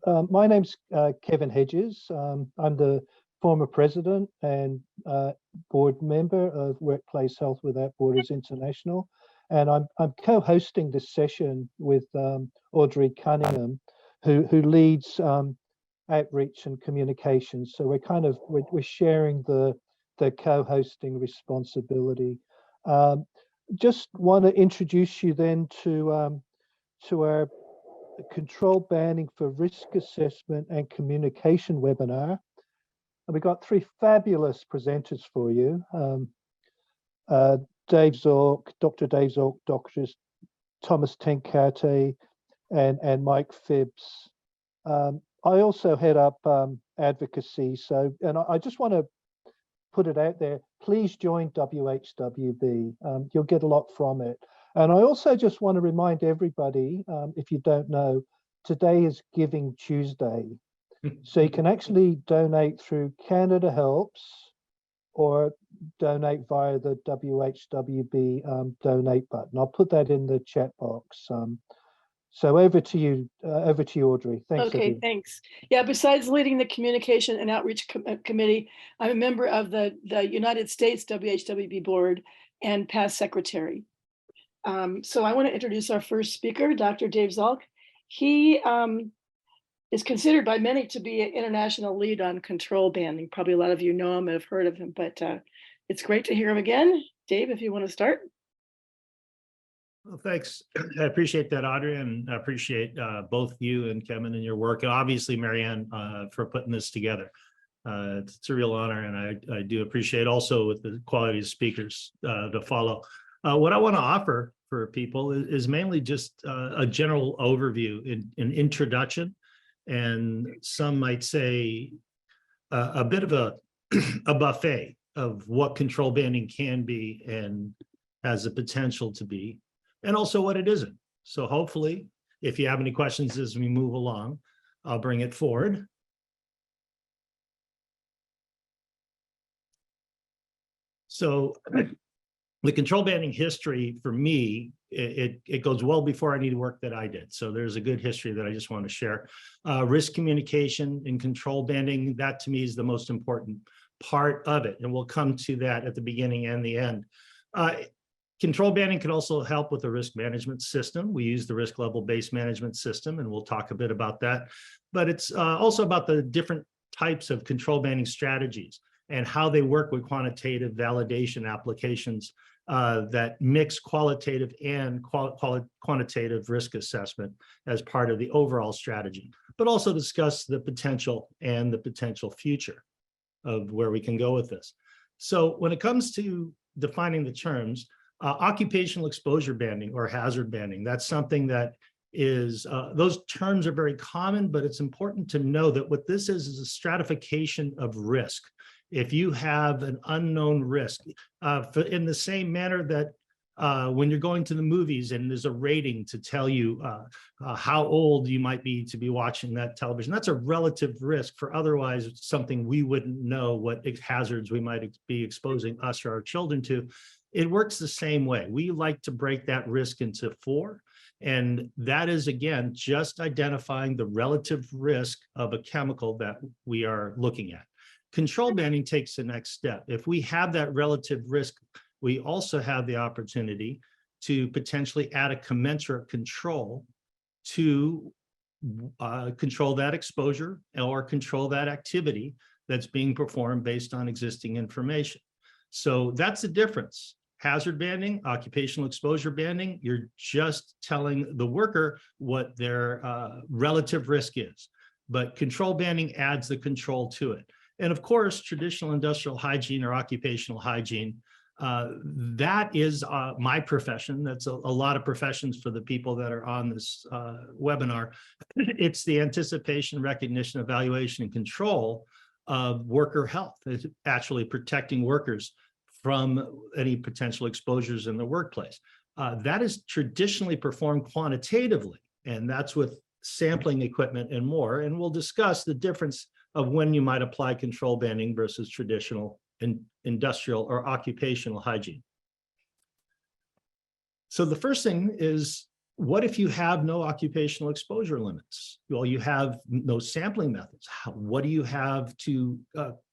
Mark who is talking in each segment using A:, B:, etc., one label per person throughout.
A: My name's Kevin Hedges. I'm the former president and board member of Workplace Health Without Borders International. And I'm co-hosting this session with Audrey Cunningham, who leads outreach and communications. So we're sharing the co-hosting responsibility. Just want to introduce you then to our control banding for risk assessment and communication webinar. And we got three fabulous presenters for you. Dave Zorc, Dr. Dave Zorc, Drs. Thomas Tenkate and Mike Phibbs. I also head up advocacy. And I just want to put it out there, please join WHWB. You'll get a lot from it. And I also just want to remind everybody, if you don't know, today is Giving Tuesday. So you can actually donate through Canada Helps or donate via the WHWB donate button. I'll put that in the chat box. So over to you, Audrey. Thanks.
B: Okay,
A: everyone.
B: thanks. Yeah, besides leading the Communication and Outreach Committee, I'm a member of the United States WHWB board and past secretary. So I want to introduce our first speaker, Dr. Dave Zorc. He is considered by many to be an international lead on control banding. Probably a lot of you know him and have heard of him, but it's great to hear him again. Dave, if you want to start.
C: Well, thanks. I appreciate that, Audrey, and I appreciate both you and Kevin and your work, and obviously Marianne for putting this together. It's a real honor, and I do appreciate also with the quality of speakers to follow. What I want to offer for people is mainly just a general overview, an introduction, and some might say a bit of a buffet of what control banding can be and has the potential to be, and also what it isn't. So hopefully, if you have any questions as we move along, I'll bring it forward. So the control banding history for me, it goes well before any work that I did. So there's a good history that I just want to share. Risk communication and control banding, that to me is the most important part of it. And we'll come to that at the beginning and the end. Control banding can also help with the risk management system. We use the risk level based management system, and we'll talk a bit about that. But it's also about the different types of control banding strategies and how they work with quantitative validation applications that mix qualitative and quantitative risk assessment as part of the overall strategy, but also discuss the potential and the potential future of where we can go with this. So when it comes to defining the terms, occupational exposure banding or hazard banding, that's something that is, those terms are very common, but it's important to know that what this is a stratification of risk. If you have an unknown risk, in the same manner that when you're going to the movies and there's a rating to tell you how old you might be to be watching that television, that's a relative risk for otherwise something we wouldn't know what hazards we might be exposing us or our children to. It works the same way. We like to break that risk into four. And that is, again, just identifying the relative risk of a chemical that we are looking at. Control banding takes the next step. If we have that relative risk, we also have the opportunity to potentially add a commensurate control to control that exposure or control that activity that's being performed based on existing information. So that's the difference. Hazard banding, occupational exposure banding, you're just telling the worker what their relative risk is. But control banding adds the control to it. And of course, traditional industrial hygiene or occupational hygiene, that is my profession. That's a lot of professions for the people that are on this webinar. It's the anticipation, recognition, evaluation, and control of worker health. It's actually protecting workers from any potential exposures in the workplace. That is traditionally performed quantitatively, and that's with sampling equipment and more. And we'll discuss the difference of when you might apply control banding versus traditional industrial or occupational hygiene. So the first thing is What if you have no occupational exposure limits? Well, you have no sampling methods. What do you have to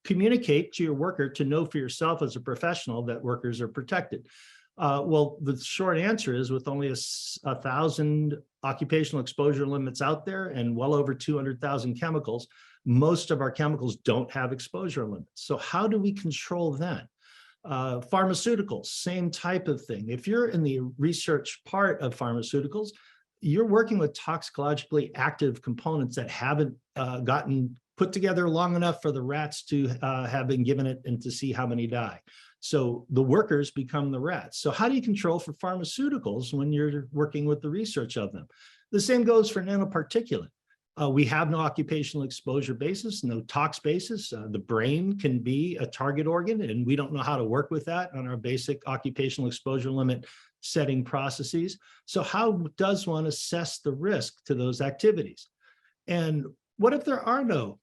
C: communicate to your worker to know for yourself as a professional that workers are protected? Well, the short answer is with only 1,000 occupational exposure limits out there and well over 200,000 chemicals, most of our chemicals don't have exposure limits. So how do we control that? Pharmaceuticals, same type of thing. If you're in the research part of pharmaceuticals, you're working with toxicologically active components that haven't gotten put together long enough for the rats to have been given it and to see how many die. So the workers become the rats. So how do you control for pharmaceuticals when you're working with the research of them? The same goes for nanoparticulate. We have no occupational exposure basis, no tox basis. The brain can be a target organ, and we don't know how to work with that on our basic occupational exposure limit setting processes. So how does one assess the risk to those activities? And what if there are no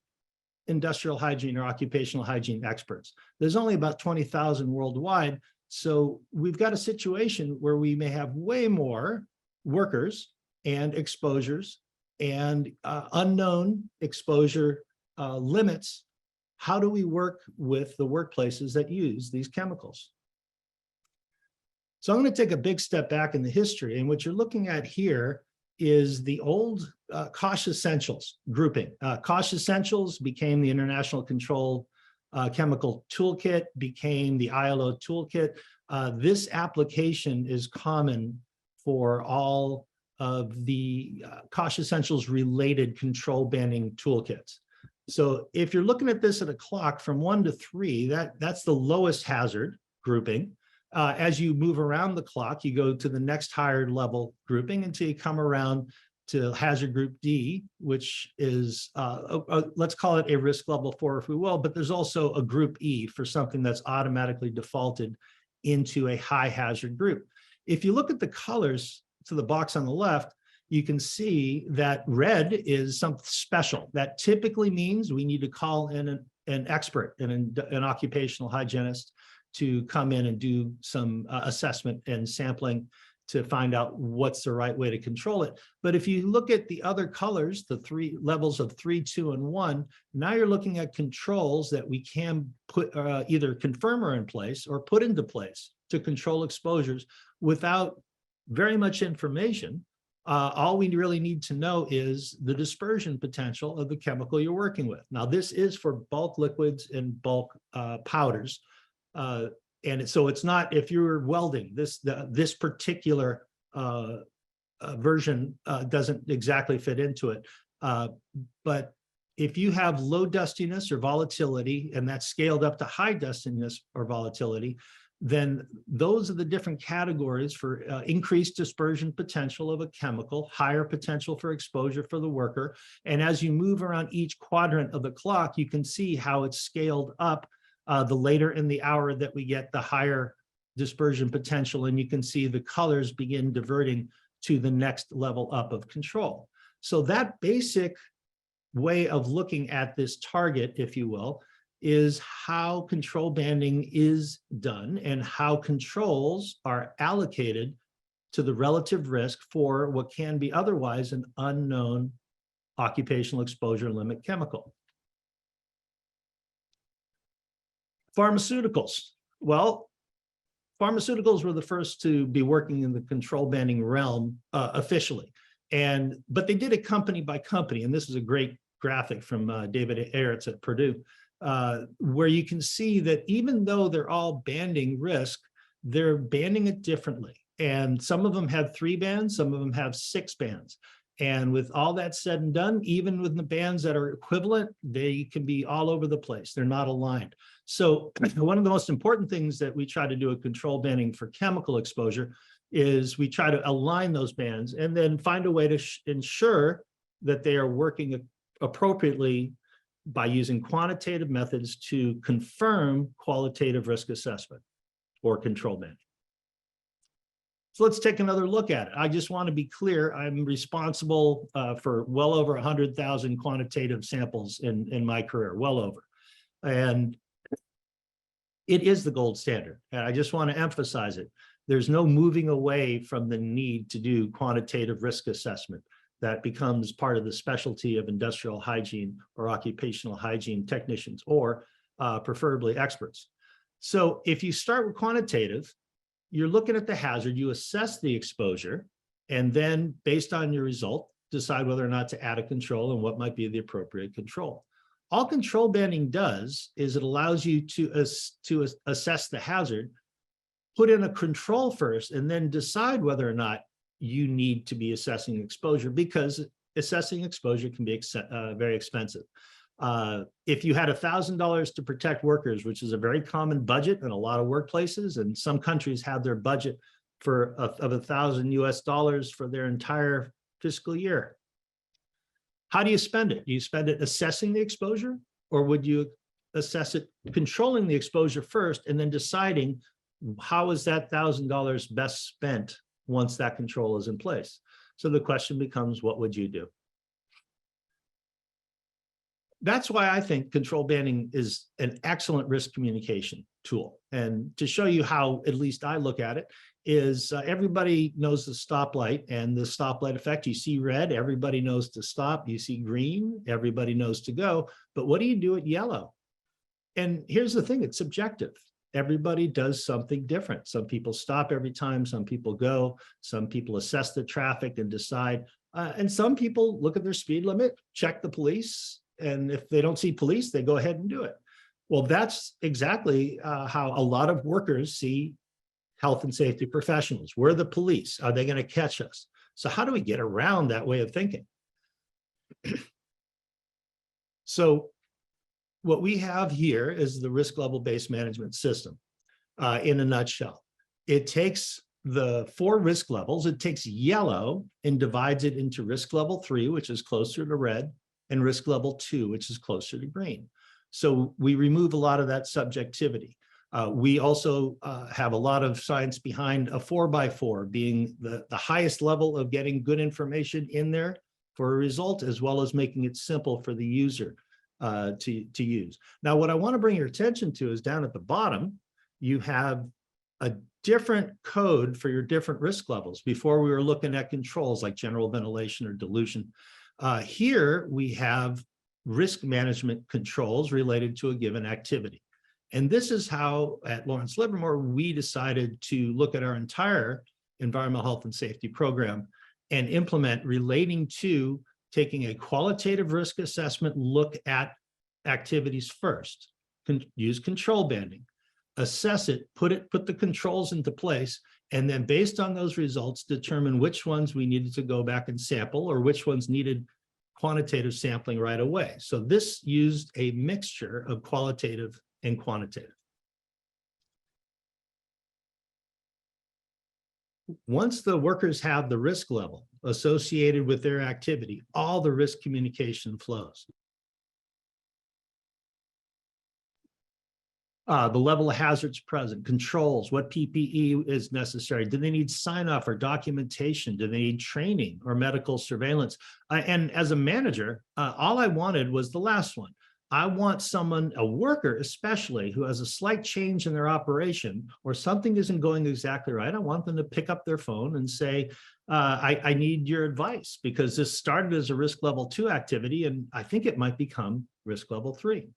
C: industrial hygiene or occupational hygiene experts? There's only about 20,000 worldwide. So we've got a situation where we may have way more workers and exposures and unknown exposure limits. How do we work with the workplaces that use these chemicals? So I'm going to take a big step back in the history, and what you're looking at here is the old COSH Essentials grouping. COSH Essentials became the International Control Chemical Toolkit, became the ILO Toolkit. This application is common for all of the COSH Essentials related control banning toolkits. So if you're looking at this at a clock from 1 to 3, that's the lowest hazard grouping. As you move around the clock, you go to the next higher level grouping until you come around to hazard group D, which is, let's call it a risk level 4 if we will, but there's also a group E for something that's automatically defaulted into a high hazard group. If you look at the colors to the box on the left, you can see that red is something special. That typically means we need to call in an expert, an occupational hygienist, to come in and do some assessment and sampling to find out what's the right way to control it. But if you look at the other colors, the 3 levels of 3, 2, and 1, now you're looking at controls that we can put either confirm are in place or put into place to control exposures without very much information. All we really need to know is the dispersion potential of the chemical you're working with. Now, this is for bulk liquids and bulk powders. So it's not, if you're welding, this particular version doesn't exactly fit into it. But if you have low dustiness or volatility, and that's scaled up to high dustiness or volatility, then those are the different categories for increased dispersion potential of a chemical, higher potential for exposure for the worker. And as you move around each quadrant of the clock, you can see how it's scaled up. The later in the hour that we get, the higher dispersion potential, and you can see the colors begin diverting to the next level up of control. So that basic way of looking at this target, if you will, is how control banding is done and how controls are allocated to the relative risk for what can be otherwise an unknown occupational exposure limit chemical. Pharmaceuticals. Well, pharmaceuticals were the first to be working in the control banding realm officially. But they did it company by company. And this is a great graphic from David Aritz at Purdue, where you can see that even though they're all banding risk, they're banding it differently. And some of them have 3 bands, some of them have 6 bands. And with all that said and done, even with the bands that are equivalent, they can be all over the place. They're not aligned. So one of the most important things that we try to do at control banding for chemical exposure is we try to align those bands and then find a way to ensure that they are working appropriately by using quantitative methods to confirm qualitative risk assessment or control banding. So let's take another look at it. I just want to be clear, I'm responsible for well over 100,000 quantitative samples in my career, well over. And it is the gold standard. And I just want to emphasize it. there's no moving away from the need to do quantitative risk assessment. That becomes part of the specialty of industrial hygiene or occupational hygiene technicians, or preferably experts. So if you start with quantitative, you're looking at the hazard, you assess the exposure, and then based on your result, decide whether or not to add a control and what might be the appropriate control. All control banding does is it allows you to assess the hazard, put in a control first, and then decide whether or not you need to be assessing exposure, because assessing exposure can be very expensive. If you had $1,000 to protect workers, which is a very common budget in a lot of workplaces, and some countries have their budget of $1,000 for their entire fiscal year. How do you spend it? Do you spend it assessing the exposure, or would you assess it controlling the exposure first and then deciding how is that $1,000 best spent once that control is in place? So the question becomes, what would you do? That's why I think control banding is an excellent risk communication tool. And to show you how at least I look at it is everybody knows the stoplight and the stoplight effect. You see red, everybody knows to stop. You see green, everybody knows to go. But what do you do at yellow? And here's the thing, it's subjective. Everybody does something different. Some people stop every time, some people go, some people assess the traffic and decide, and some people look at their speed limit, check the police, and if they don't see police, they go ahead and do it. Well, that's exactly how a lot of workers see health and safety professionals. We're the police. Are they going to catch us? So how do we get around that way of thinking? So what we have here is the risk level-based management system in a nutshell. It takes the 4 risk levels, it takes yellow and divides it into risk level 3, which is closer to red, and risk level 2, which is closer to green. So we remove a lot of that subjectivity. We also have a lot of science behind a 4x4 being the highest level of getting good information in there for a result, as well as making it simple for the user to use. Now, what I want to bring your attention to is down at the bottom, you have a different code for your different risk levels. Before we were looking at controls like general ventilation or dilution. Here we have risk management controls related to a given activity. And this is how at Lawrence Livermore, we decided to look at our entire environmental health and safety program and implement relating to taking a qualitative risk assessment look at activities first, use control banding, assess it, put the controls into place, and then based on those results, determine which ones we needed to go back and sample or which ones needed quantitative sampling right away. So this used a mixture of qualitative and quantitative. Once the workers have the risk level associated with their activity, all the risk communication flows. The level of hazards present, controls, what PPE is necessary. Do they need sign-off or documentation? Do they need training or medical surveillance? And as a manager, all I wanted was the last one. I want someone, a worker especially, who has a slight change in their operation or something isn't going exactly right. I want them to pick up their phone and say, I need your advice because this started as a risk level 2 activity and I think it might become risk level 3.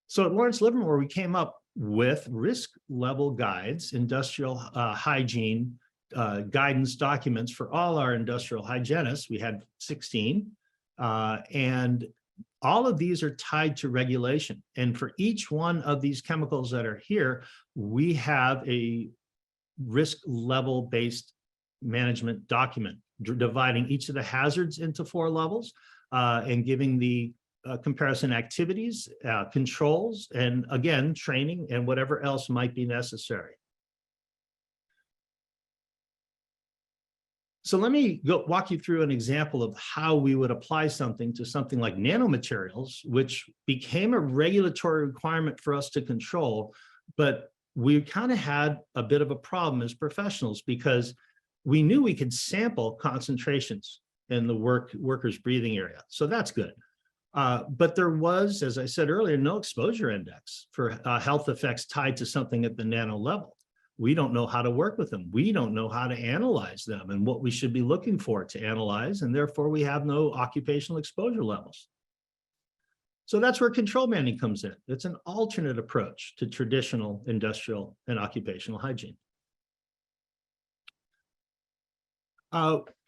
C: So at Lawrence Livermore, we came up with risk level guides, industrial hygiene guidance documents for all our industrial hygienists. We had 16, and all of these are tied to regulation. And for each one of these chemicals that are here, we have a risk level based management document dividing each of the hazards into 4 levels and giving the comparison activities, controls, and again, training and whatever else might be necessary. So let me walk you through an example of how we would apply something to something like nanomaterials, which became a regulatory requirement for us to control, but we kind of had a bit of a problem as professionals because we knew we could sample concentrations in the worker's breathing area. So that's good. But there was, as I said earlier, no exposure index for health effects tied to something at the nano level. We don't know how to work with them. We don't know how to analyze them and what we should be looking for to analyze, and therefore we have no occupational exposure levels. So that's where control banding comes in. It's an alternate approach to traditional industrial and occupational hygiene.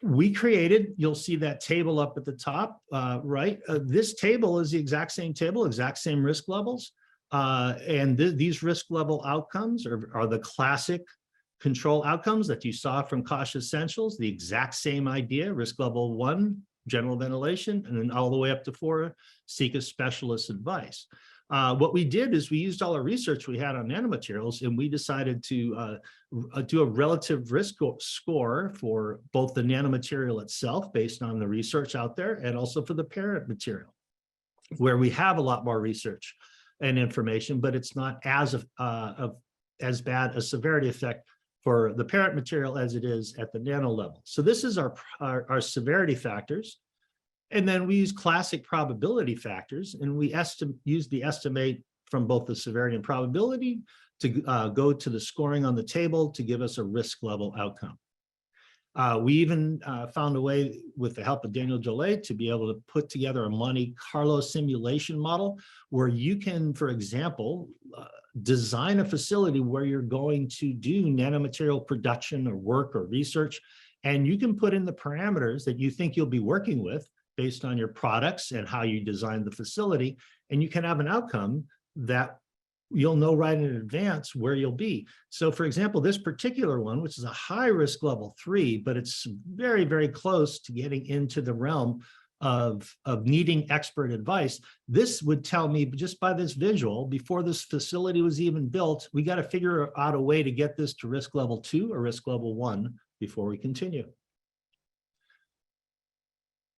C: We created, you'll see that table up at the top, right? This table is the exact same table, exact same risk levels. And these risk level outcomes are the classic control outcomes that you saw from COSH Essentials, the exact same idea, risk level 1, general ventilation, and then all the way up to 4, seek a specialist advice. What we did is we used all our research we had on nanomaterials, and we decided to do a relative risk score for both the nanomaterial itself based on the research out there and also for the parent material, where we have a lot more research and information, but it's not as bad a severity effect for the parent material as it is at the nano level. So this is our severity factors. And then we use classic probability factors, and we use the estimate from both the severity and probability to go to the scoring on the table to give us a risk level outcome. We even found a way, with the help of Daniel Jolet, to be able to put together a Monte Carlo simulation model where you can, for example, design a facility where you're going to do nanomaterial production or work or research, and you can put in the parameters that you think you'll be working with based on your products and how you design the facility, and you can have an outcome that you'll know right in advance where you'll be. So for example, this particular one, which is a high risk level 3, but it's very, very close to getting into the realm of needing expert advice. This would tell me just by this visual, before this facility was even built, we got to figure out a way to get this to risk level 2 or risk level 1 before we continue.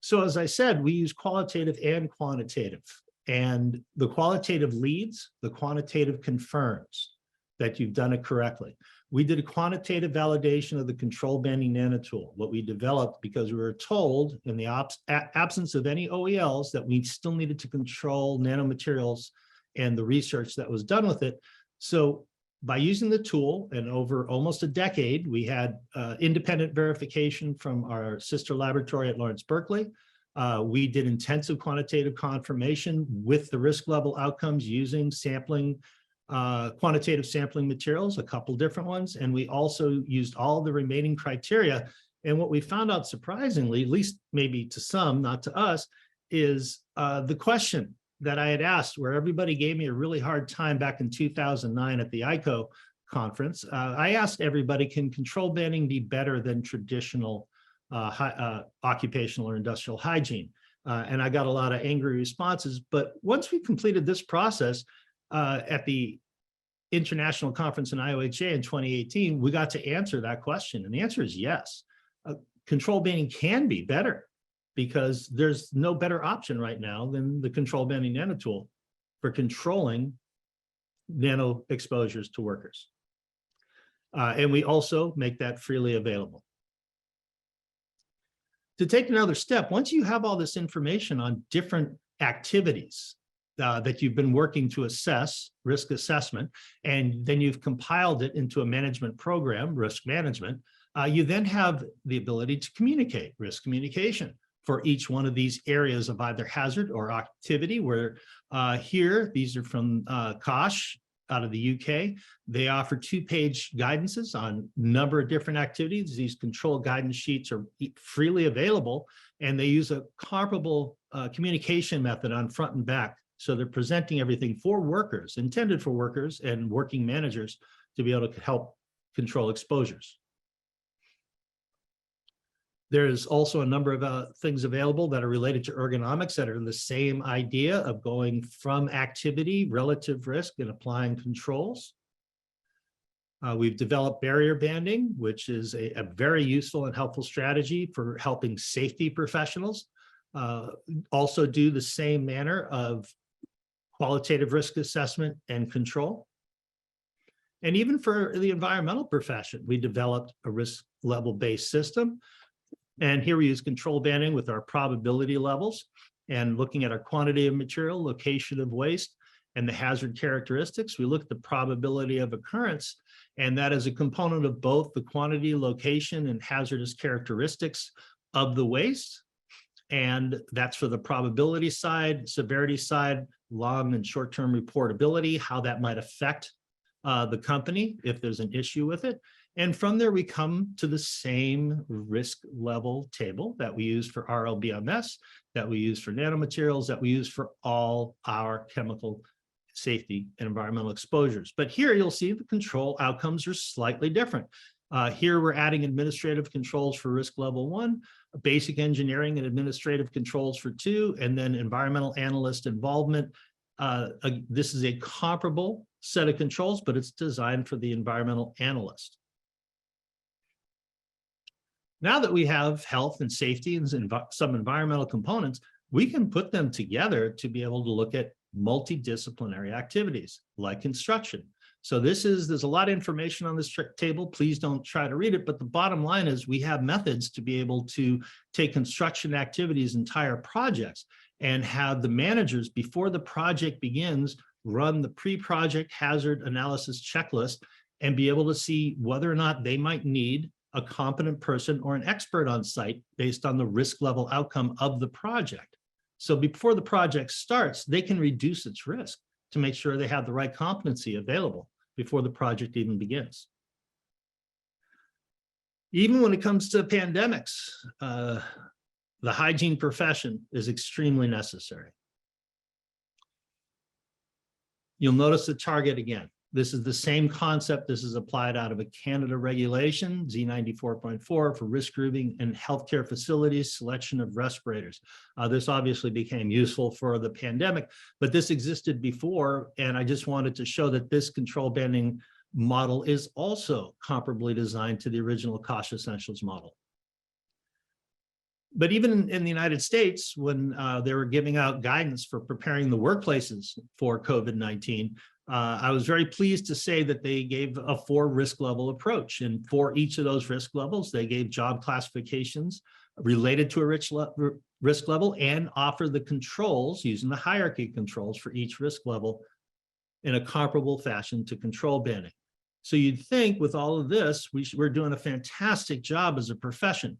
C: So as I said, we use qualitative and quantitative. And the qualitative leads, the quantitative confirms that you've done it correctly. We did a quantitative validation of the control banding nanotool, what we developed because we were told in the absence of any OELs that we still needed to control nanomaterials and the research that was done with it. So by using the tool, and over almost a decade, we had independent verification from our sister laboratory at Lawrence Berkeley. We did intensive quantitative confirmation with the risk level outcomes using sampling, quantitative sampling materials, a couple different ones. And we also used all the remaining criteria. And what we found out surprisingly, at least maybe to some, not to us, is the question that I had asked, where everybody gave me a really hard time back in 2009 at the ICO conference. I asked everybody, can control banding be better than traditional occupational or industrial hygiene? And I got a lot of angry responses. But once we completed this process at the International Conference in IOHA in 2018, we got to answer that question. And the answer is yes. Control banding can be better, because there's no better option right now than the control banding nanotool for controlling nano exposures to workers. And we also make that freely available. To take another step, once you have all this information on different activities that you've been working to assess, risk assessment, and then you've compiled it into a management program, risk management, you then have the ability to communicate, risk communication, for each one of these areas of either hazard or activity, where here, these are from COSH out of the UK. They offer 2-page guidances on a number of different activities. These control guidance sheets are freely available, and they use a comparable communication method on front and back. So they're presenting everything for workers, intended for workers and working managers to be able to help control exposures. There's also a number of things available that are related to ergonomics that are the same idea of going from activity, relative risk, and applying controls. We've developed barrier banding, which is a very useful and helpful strategy for helping safety professionals also do the same manner of qualitative risk assessment and control. And even for the environmental profession, we developed a risk level based system And here we use control banding with our probability levels and looking at our quantity of material, location of waste, and the hazard characteristics. We look at the probability of occurrence, and that is a component of both the quantity, location, and hazardous characteristics of the waste. And that's for the probability side, severity side, long and short-term reportability, how that might affect the company if there's an issue with it. And from there, we come to the same risk level table that we use for RLBMS, that we use for nanomaterials, that we use for all our chemical safety and environmental exposures. But here you'll see the control outcomes are slightly different. Here we're adding administrative controls for risk level 1, basic engineering and administrative controls for 2, and then environmental analyst involvement. This is a comparable set of controls, but it's designed for the environmental analyst. Now that we have health and safety and some environmental components, we can put them together to be able to look at multidisciplinary activities like construction. So there's a lot of information on this table. Please don't try to read it, but the bottom line is we have methods to be able to take construction activities, entire projects, and have the managers before the project begins run the pre-project hazard analysis checklist and be able to see whether or not they might need a competent person or an expert on site based on the risk level outcome of the project. So before the project starts, they can reduce its risk to make sure they have the right competency available before the project even begins. Even when it comes to pandemics, the hygiene profession is extremely necessary. You'll notice the target again. This is the same concept. This is applied out of a Canada regulation, Z94.4, for risk grouping and healthcare facilities, selection of respirators. This obviously became useful for the pandemic, but this existed before, and I just wanted to show that this control banding model is also comparably designed to the original cost essentials model. But even in the United States, when they were giving out guidance for preparing the workplaces for COVID-19, I was very pleased to say that they gave a 4 risk level approach. And for each of those risk levels, they gave job classifications related to a risk level and offered the controls using the hierarchy controls for each risk level in a comparable fashion to control banding. So you'd think with all of this, we're doing a fantastic job as a profession,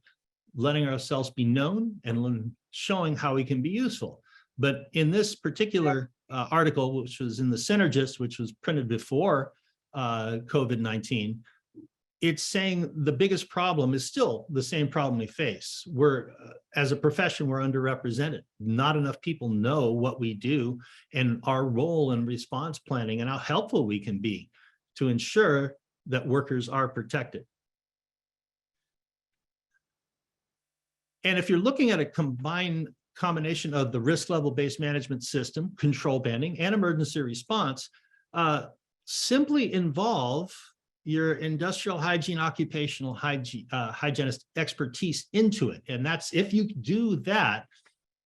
C: letting ourselves be known and showing how we can be useful. But in this particular article, which was in the Synergist, which was printed before COVID-19, it's saying the biggest problem is still the same problem we face. As a profession, we're underrepresented. Not enough people know what we do and our role in response planning and how helpful we can be to ensure that workers are protected. And if you're looking at a combination of the risk level based management system, control banding, and emergency response, simply involve your industrial hygiene, occupational hygiene, hygienist expertise into it. And that's, if you do that,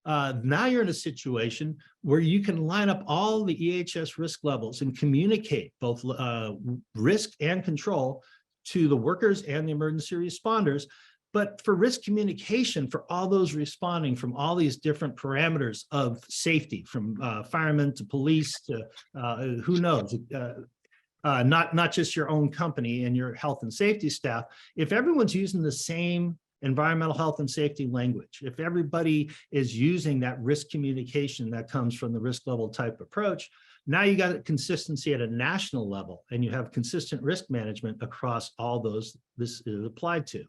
C: now you're in a situation where you can line up all the EHS risk levels and communicate both risk and control to the workers and the emergency responders. But for risk communication, for all those responding from all these different parameters of safety, from firemen to police to who knows, not just your own company and your health and safety staff, if everyone's using the same environmental health and safety language, if everybody is using that risk communication that comes from the risk level type approach, now you got consistency at a national level and you have consistent risk management across all those this is applied to.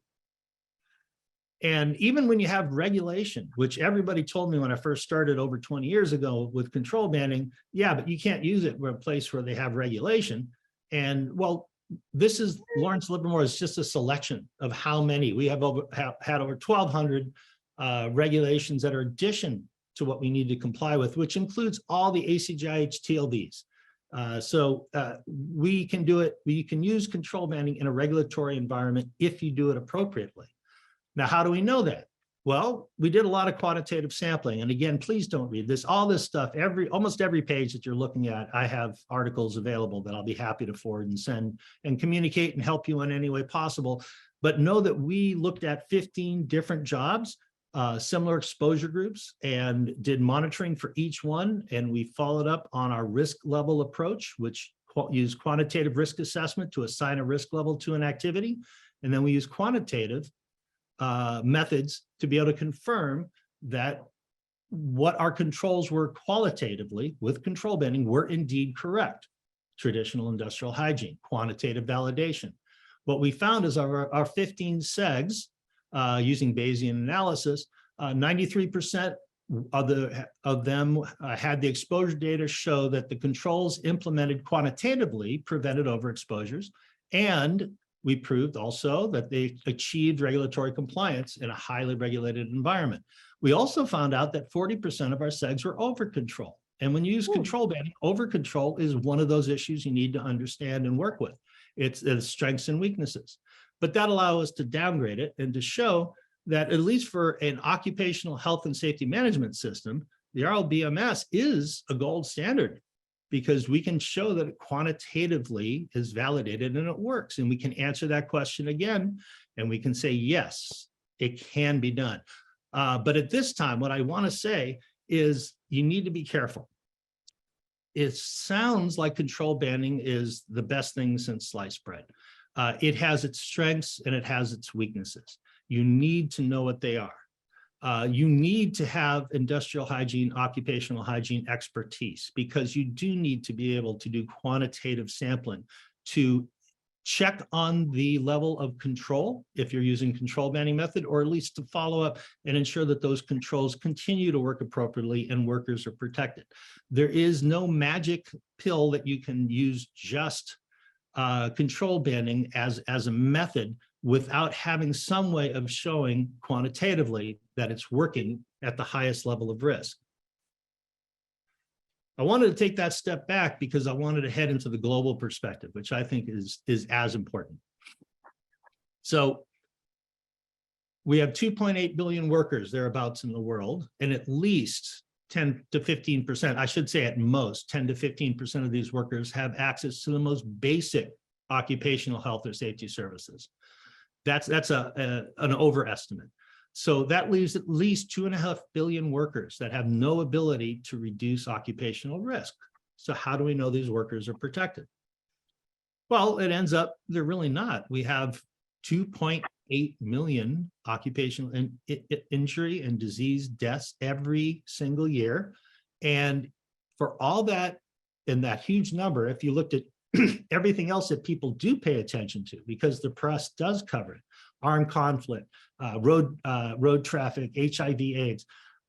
C: And even when you have regulation, which everybody told me when I first started over 20 years ago with control banding, yeah, but you can't use it in a place where they have regulation. And well, this is Lawrence Livermore is just a selection of how many. We have had over 1,200 regulations that are addition to what we need to comply with, which includes all the ACGIH TLDs. So we can do it. We can use control banding in a regulatory environment if you do it appropriately. Now, how do we know that? Well, we did a lot of quantitative sampling. And again, please don't read this. All this stuff, almost every page that you're looking at, I have articles available that I'll be happy to forward and send and communicate and help you in any way possible. But know that we looked at 15 different jobs, similar exposure groups, and did monitoring for each one. And we followed up on our risk level approach, which used quantitative risk assessment to assign a risk level to an activity. And then we use quantitative methods to be able to confirm that what our controls were qualitatively with control banding were indeed correct. Traditional industrial hygiene, quantitative validation. What we found is our 15 segs using Bayesian analysis, 93% of them had the exposure data show that the controls implemented quantitatively prevented overexposures, and we proved also that they achieved regulatory compliance in a highly regulated environment. We also found out that 40% of our segs were over control. And when you use control banding, over control is one of those issues you need to understand and work with. It's strengths and weaknesses. But that allows us to downgrade it and to show that at least for an occupational health and safety management system, the RLBMS is a gold standard, because we can show that it quantitatively is validated and it works. And we can answer that question again, and we can say, yes, it can be done. But at this time, what I want to say is you need to be careful. It sounds like control banding is the best thing since sliced bread. It has its strengths and it has its weaknesses. You need to know what they are. You need to have industrial hygiene, occupational hygiene expertise, because you do need to be able to do quantitative sampling to check on the level of control if you're using control banding method, or at least to follow up and ensure that those controls continue to work appropriately and workers are protected. There is no magic pill that you can use just control banding as a method without having some way of showing quantitatively that it's working at the highest level of risk. I wanted to take that step back because I wanted to head into the global perspective, which I think is as important. So we have 2.8 billion workers thereabouts in the world, and at least 10 to 15%, I should say at most 10 to 15% of these workers have access to the most basic occupational health or safety services. That's an overestimate. So that leaves at least 2.5 billion workers that have no ability to reduce occupational risk. So how do we know these workers are protected? Well, it ends up they're really not. We have 2.8 million occupational injury and disease deaths every single year. And for all that, and that huge number, if you looked at everything else that people do pay attention to, because the press does cover it, armed conflict, road traffic, HIV/AIDS,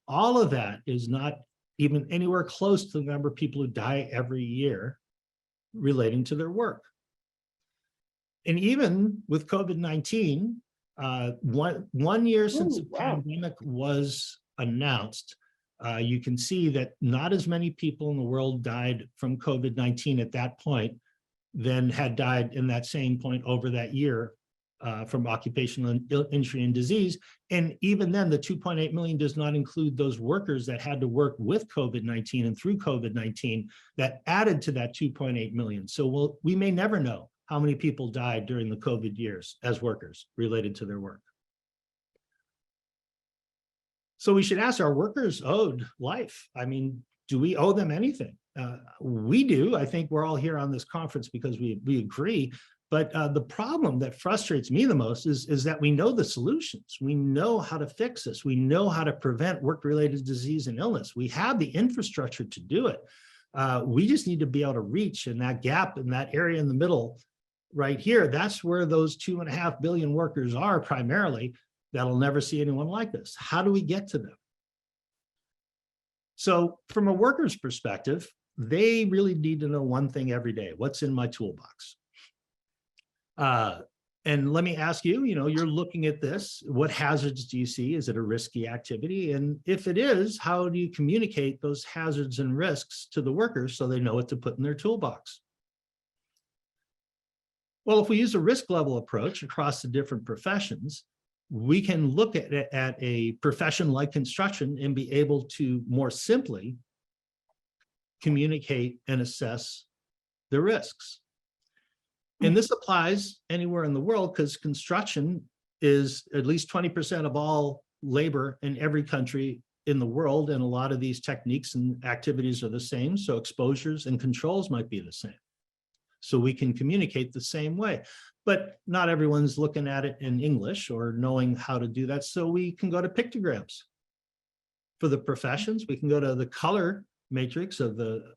C: all of that is not even anywhere close to the number of people who die every year relating to their work. And even with COVID-19, one year since the pandemic was announced, you can see that not as many people in the world died from COVID-19 at that point than had died in that same point over that year from occupational injury and disease. And even then, the 2.8 million does not include those workers that had to work with COVID-19 and through COVID-19 that added to that 2.8 million. So we may never know how many people died during the COVID years as workers related to their work. So we should ask, are workers owed life? I mean, do we owe them anything? We do. I think we're all here on this conference because we agree. But the problem that frustrates me the most is that we know the solutions. We know how to fix this. We know how to prevent work-related disease and illness. We have the infrastructure to do it. We just need to be able to reach in that gap in that area in the middle right here. That's where those 2.5 billion workers are primarily that'll never see anyone like this. How do we get to them? So from a worker's perspective, they really need to know one thing every day: what's in my toolbox? And let me ask you, you're looking at this, what hazards do you see? Is it a risky activity? And if it is, how do you communicate those hazards and risks to the workers so they know what to put in their toolbox? Well, if we use a risk level approach across the different professions, we can look at a profession like construction and be able to more simply communicate and assess the risks. And this applies anywhere in the world because construction is at least 20% of all labor in every country in the world. And a lot of these techniques and activities are the same. So exposures and controls might be the same. So we can communicate the same way, but not everyone's looking at it in English or knowing how to do that. So we can go to pictograms. For the professions, we can go to the color matrix of the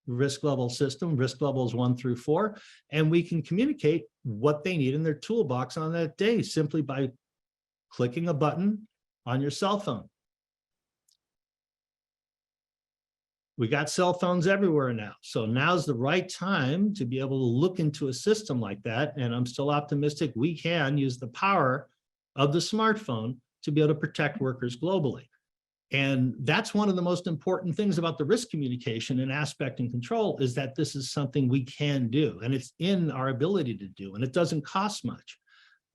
C: risk level system, risk levels 1 through 4, and we can communicate what they need in their toolbox on that day simply by clicking a button on your cell phone. We got cell phones everywhere now. So now's the right time to be able to look into a system like that. And I'm still optimistic we can use the power of the smartphone to be able to protect workers globally. And that's one of the most important things about the risk communication and aspect and control is that this is something we can do and it's in our ability to do, and it doesn't cost much.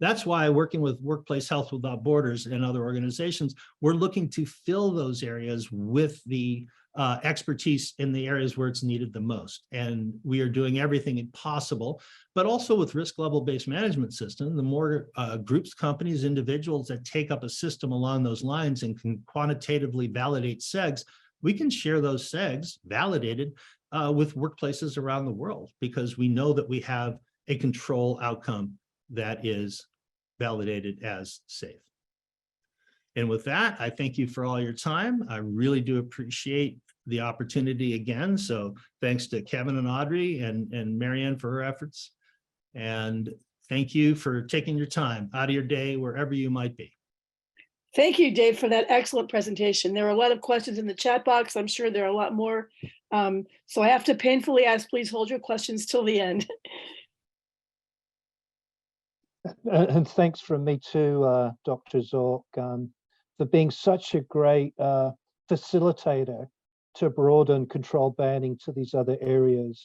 C: That's why working with Workplace Health Without Borders and other organizations, we're looking to fill those areas with the expertise in the areas where it's needed the most. And we are doing everything possible, but also with risk level-based management system, the more groups, companies, individuals that take up a system along those lines and can quantitatively validate SEGs, we can share those SEGs validated with workplaces around the world because we know that we have a control outcome that is validated as safe. And with that, I thank you for all your time. I really do appreciate the opportunity again. So thanks to Kevin and Audrey and Marianne for her efforts. And thank you for taking your time out of your day, wherever you might be.
B: Thank you, Dave, for that excellent presentation. There are a lot of questions in the chat box. I'm sure there are a lot more. So I have to painfully ask, please hold your questions till the end.
A: And thanks from me too, Dr. Zorc, for being such a great facilitator to broaden control banning to these other areas.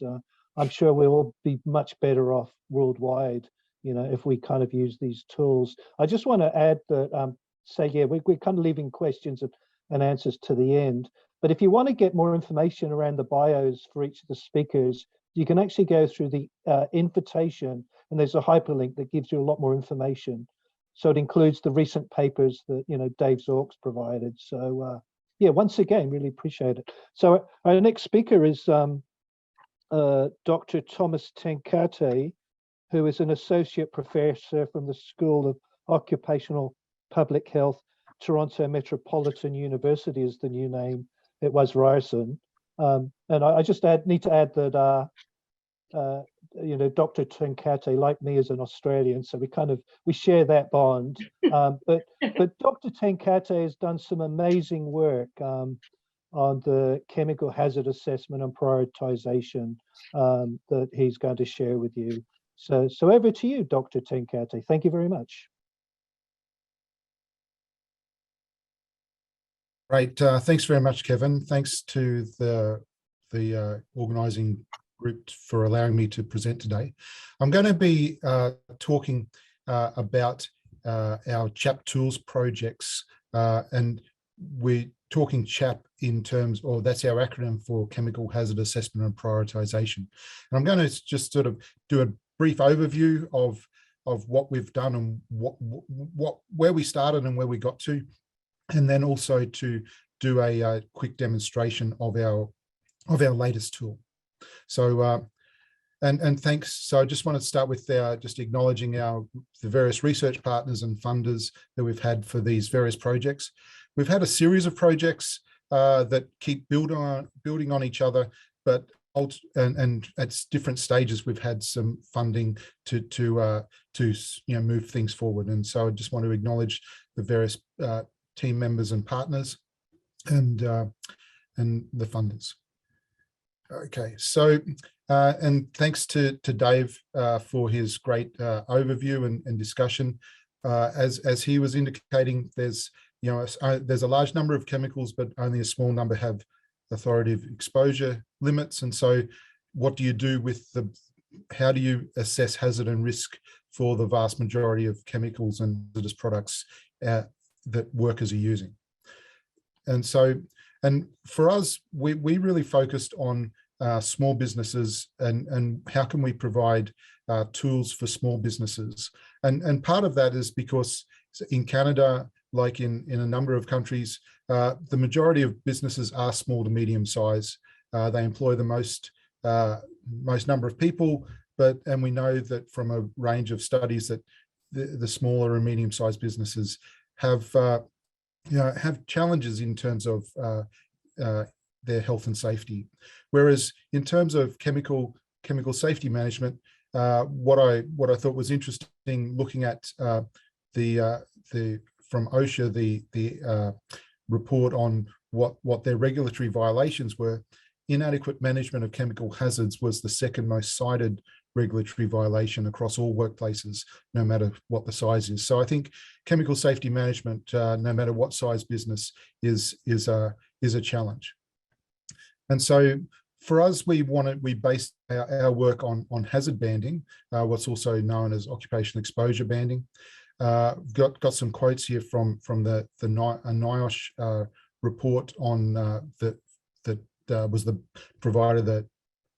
A: I'm sure we'll all be much better off worldwide, you know, if we kind of use these tools. I just want to add that, we're kind of leaving questions and answers to the end. But if you want to get more information around the bios for each of the speakers, you can actually go through the invitation, and there's a hyperlink that gives you a lot more information. So it includes the recent papers that, you know, Dave Zorc's provided. So yeah, once again, really appreciate it. So our next speaker is Dr. Thomas Tenkate, who is an associate professor from the School of Occupational Public Health, Toronto Metropolitan University is the new name. It was Ryerson. And I just need to add that you know, Dr. Tenkate, like me, is an Australian, so we share that bond. But Dr. Tenkate has done some amazing work on the chemical hazard assessment and prioritization that he's going to share with you. So over to you, Dr. Tenkate. Thank you very much.
D: Great. Thanks very much, Kevin. Thanks to the organising group for allowing me to present today. I'm going to be talking about our CHAP tools projects, and we're talking CHAP in terms, or that's our acronym for Chemical Hazard Assessment and Prioritization. And I'm going to just sort of do a brief overview of what we've done and where we started and where we got to, and then also to do a quick demonstration of our latest tool. So and thanks. So I just want to start with just acknowledging the various research partners and funders that we've had for these various projects. We've had a series of projects that keep building on each other, but and at different stages we've had some funding to move things forward. And so I just want to acknowledge the various team members and partners and the funders. Okay, so and thanks to Dave for his great overview and discussion. As he was indicating, there's a large number of chemicals, but only a small number have authoritative exposure limits. And so, what do you do with how do you assess hazard and risk for the vast majority of chemicals and hazardous products that workers are using. And so, and for us, we really focused on small businesses and how can we provide tools for small businesses. And part of that is because in Canada, like in a number of countries, the majority of businesses are small to medium size. They employ the most number of people, and we know that from a range of studies that the smaller and medium sized businesses have challenges in terms of their health and safety. Whereas in terms of chemical safety management, what I thought was interesting, looking at from OSHA, the report on what their regulatory violations were, inadequate management of chemical hazards was the second most cited regulatory violation across all workplaces, no matter what the size is. So I think chemical safety management, no matter what size business, is a challenge. And so for us, we based our work on hazard banding, what's also known as occupational exposure banding. Got some quotes here from the NIOSH report on that was provided the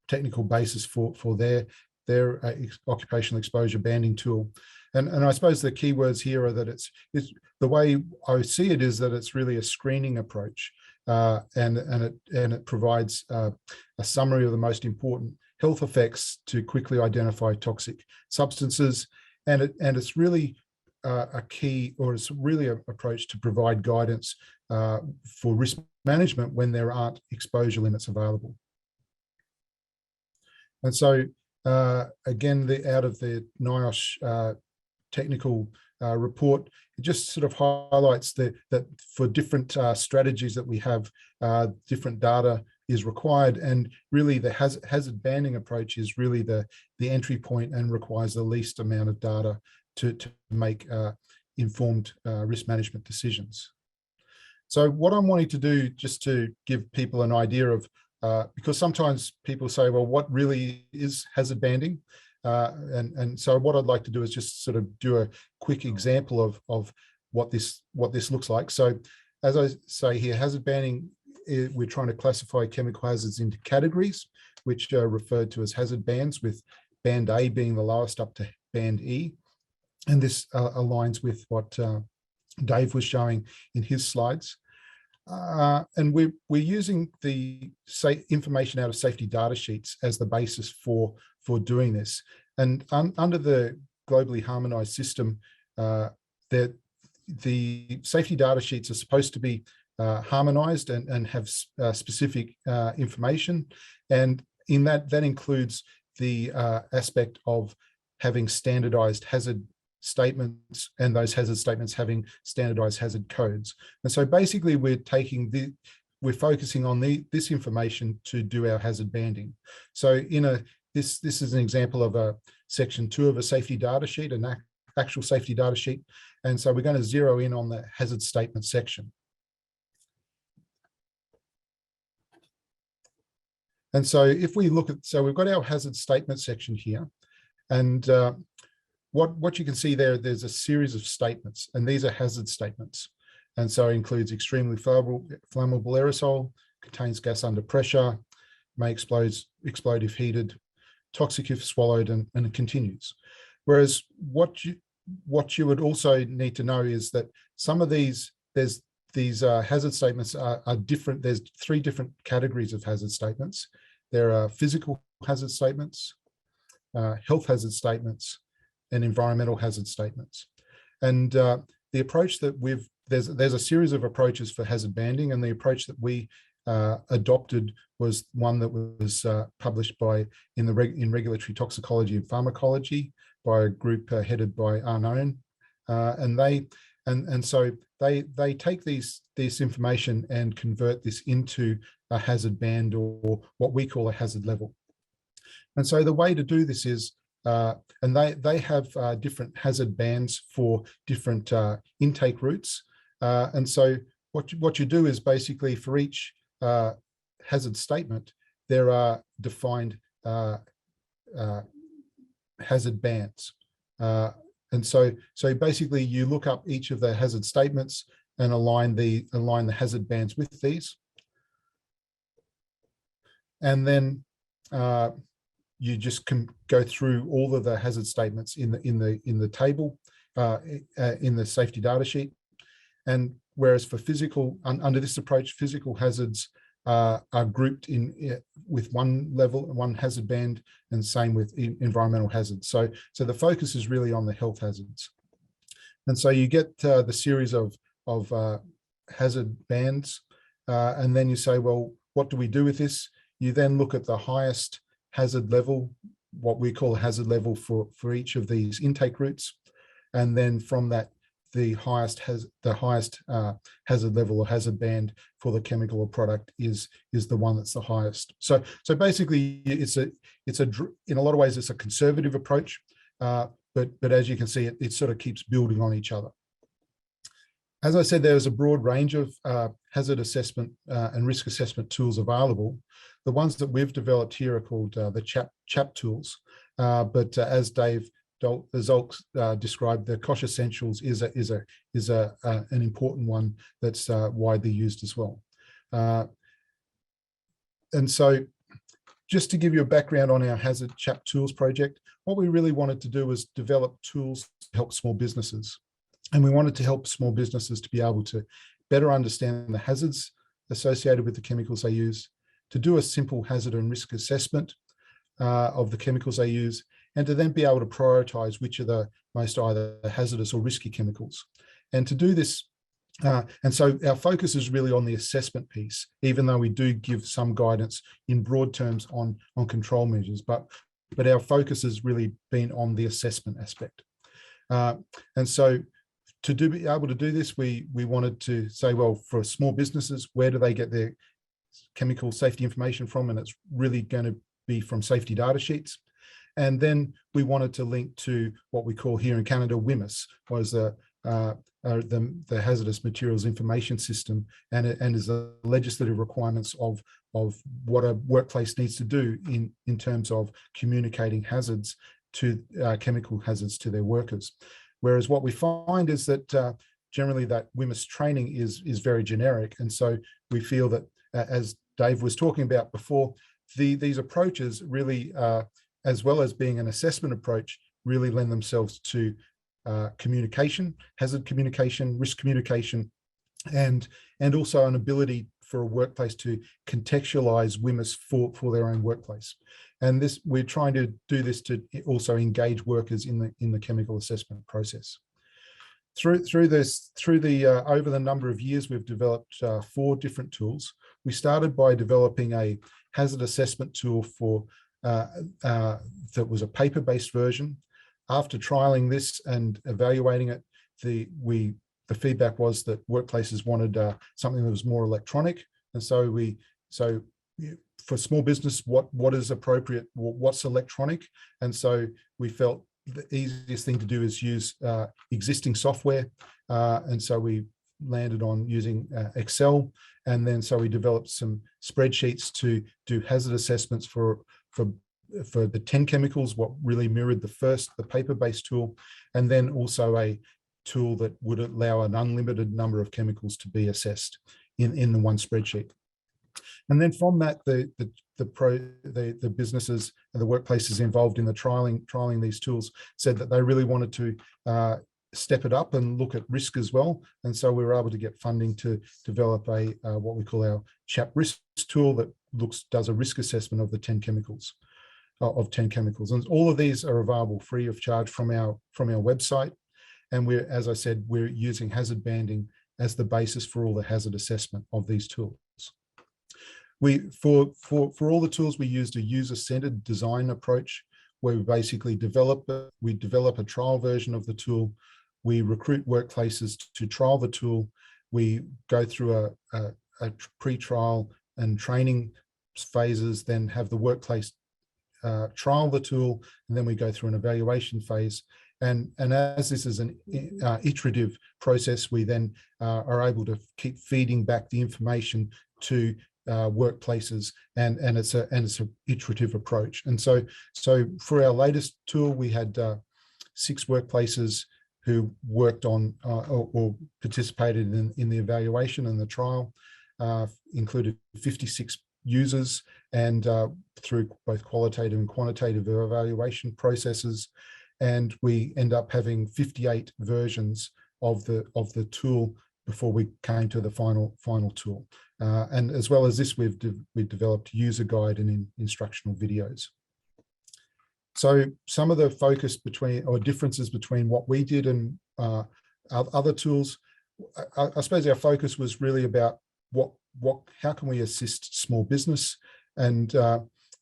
D: technical basis for their occupational exposure banding tool. And I suppose the key words here are that it's the way I see it is that it's really a screening approach, and it provides a summary of the most important health effects to quickly identify toxic substances, and it's really a key, or it's really an approach to provide guidance for risk management when there aren't exposure limits available. And so again, out of the NIOSH technical report, it just sort of highlights that for different strategies that we have, different data is required, and really the hazard banding approach is really the entry point and requires the least amount of data to make informed risk management decisions. So what I'm wanting to do, just to give people an idea of, because sometimes people say, well, what really is hazard banding? And so what I'd like to do is just sort of do a quick example of what this looks like. So as I say here, hazard banding, we're trying to classify chemical hazards into categories, which are referred to as hazard bands, with band A being the lowest up to band E. And this aligns with what Dave was showing in his slides. And we're using the information out of safety data sheets as the basis for doing this. And under the globally harmonized system, that the safety data sheets are supposed to be harmonized and have specific information. And in that includes the aspect of having standardized hazard statements, and those hazard statements having standardized hazard codes. And so basically we're focusing on this information to do our hazard banding. So this is an example of a section 2 of a safety data sheet, an actual safety data sheet. And so we're going to zero in on the hazard statement section. And so if we look at, so we've got our hazard statement section here, and what you can see there's a series of statements, and these are hazard statements. And so it includes extremely flammable aerosol, contains gas under pressure, may explode if heated, toxic if swallowed, and it continues. Whereas what you would also need to know is that some of these hazard statements are different. There's 3 different categories of hazard statements. There are physical hazard statements, health hazard statements, and environmental hazard statements. And the approach that there's a series of approaches for hazard banding, and the approach that we adopted was one that was published in regulatory toxicology and pharmacology by a group headed by Arnon, and so they take this information and convert this into a hazard band, or what we call a hazard level. And so the way to do this is, and they have different hazard bands for different intake routes. And so what you do is basically for each hazard statement, there are defined hazard bands. And so basically you look up each of the hazard statements and align the hazard bands with these. And then you just can go through all of the hazard statements in the table in the safety data sheet. And whereas for under this approach, physical hazards are grouped in with one level, one hazard band, and same with environmental hazards. So the focus is really on the health hazards. And so you get the series of hazard bands, and then you say, well, what do we do with this? You then look at the highest hazard level, what we call a hazard level for each of these intake routes. And then from that, the highest hazard level or hazard band for the chemical or product is the one that's the highest. So basically, it's a in a lot of ways it's a conservative approach, but as you can see, it sort of keeps building on each other. As I said, there's a broad range of hazard assessment and risk assessment tools available. The ones that we've developed here are called the CHAP tools, but as Dave Zolk described, the Koch Essentials is an important one that's widely used as well. And so just to give you a background on our Hazard CHAP Tools project, what we really wanted to do was develop tools to help small businesses. And we wanted to help small businesses to be able to better understand the hazards associated with the chemicals they use, to do a simple hazard and risk assessment of the chemicals they use, and to then be able to prioritize which are the most either hazardous or risky chemicals. And to do this, and so our focus is really on the assessment piece, even though we do give some guidance in broad terms on control measures, but our focus has really been on the assessment aspect. And so to be able to do this, we wanted to say, well, for small businesses, where do they get their chemical safety information from? And it's really going to be from safety data sheets. And then we wanted to link to what we call here in Canada WHMIS, was the Hazardous Materials Information System, and is the legislative requirements of what a workplace needs to do in terms of communicating hazards to chemical hazards to their workers. Whereas what we find is that generally that WHMIS training is very generic, and so we feel that as Dave was talking about before, these approaches really, as well as being an assessment approach, really lend themselves to communication, hazard communication, risk communication, and also an ability for a workplace to contextualize WHMIS for their own workplace. And this, we're trying to do this to also engage workers in the chemical assessment process. Over the number of years, we've developed 4 different tools. We started by developing a hazard assessment tool for that was a paper-based version. After trialing this and evaluating it, the feedback was that workplaces wanted something that was more electronic, and so for small business, what is appropriate, what's electronic, and so we felt the easiest thing to do is use existing software, and so we landed on using Excel, and then so we developed some spreadsheets to do hazard assessments for the 10 chemicals, what really mirrored the paper-based tool, and then also a tool that would allow an unlimited number of chemicals to be assessed in the one spreadsheet. And then from that, the businesses and the workplaces involved in the trialing these tools said that they really wanted to step it up and look at risk as well. And so we were able to get funding to develop what we call our CHAP risk tool that does a risk assessment of the 10 chemicals. And all of these are available free of charge from our website. And as I said, we're using hazard banding as the basis for all the hazard assessment of these tools. For all the tools, we used a user-centered design approach where we basically develop a trial version of the tool. We recruit workplaces to trial the tool. We go through a pre-trial and training phases, then have the workplace trial the tool, and then we go through an evaluation phase. And as this is an iterative process, we then are able to keep feeding back the information to workplaces, and it's an iterative approach. And so for our latest tool, we had 6 workplaces who worked on or participated in the evaluation and the trial, included 56 users, and through both qualitative and quantitative evaluation processes. And we end up having 58 versions of the tool before we came to the final tool. And as well as this, we've developed user guide and instructional videos. So some of the focus between, or differences between what we did and other tools, I suppose our focus was really about how can we assist small business, and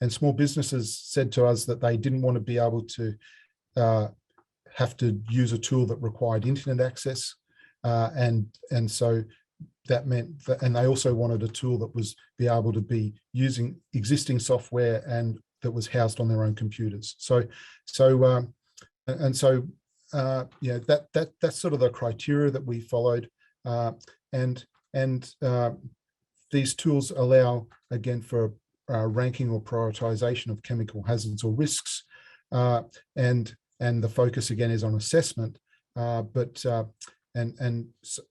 D: small businesses said to us that they didn't want to be able to have to use a tool that required internet access, and so that meant that, and they also wanted a tool that was be able to be using existing software and that was housed on their own computers. That's sort of the criteria that we followed, and these tools allow, again, for ranking or prioritization of chemical hazards or risks, and the focus again is on assessment, and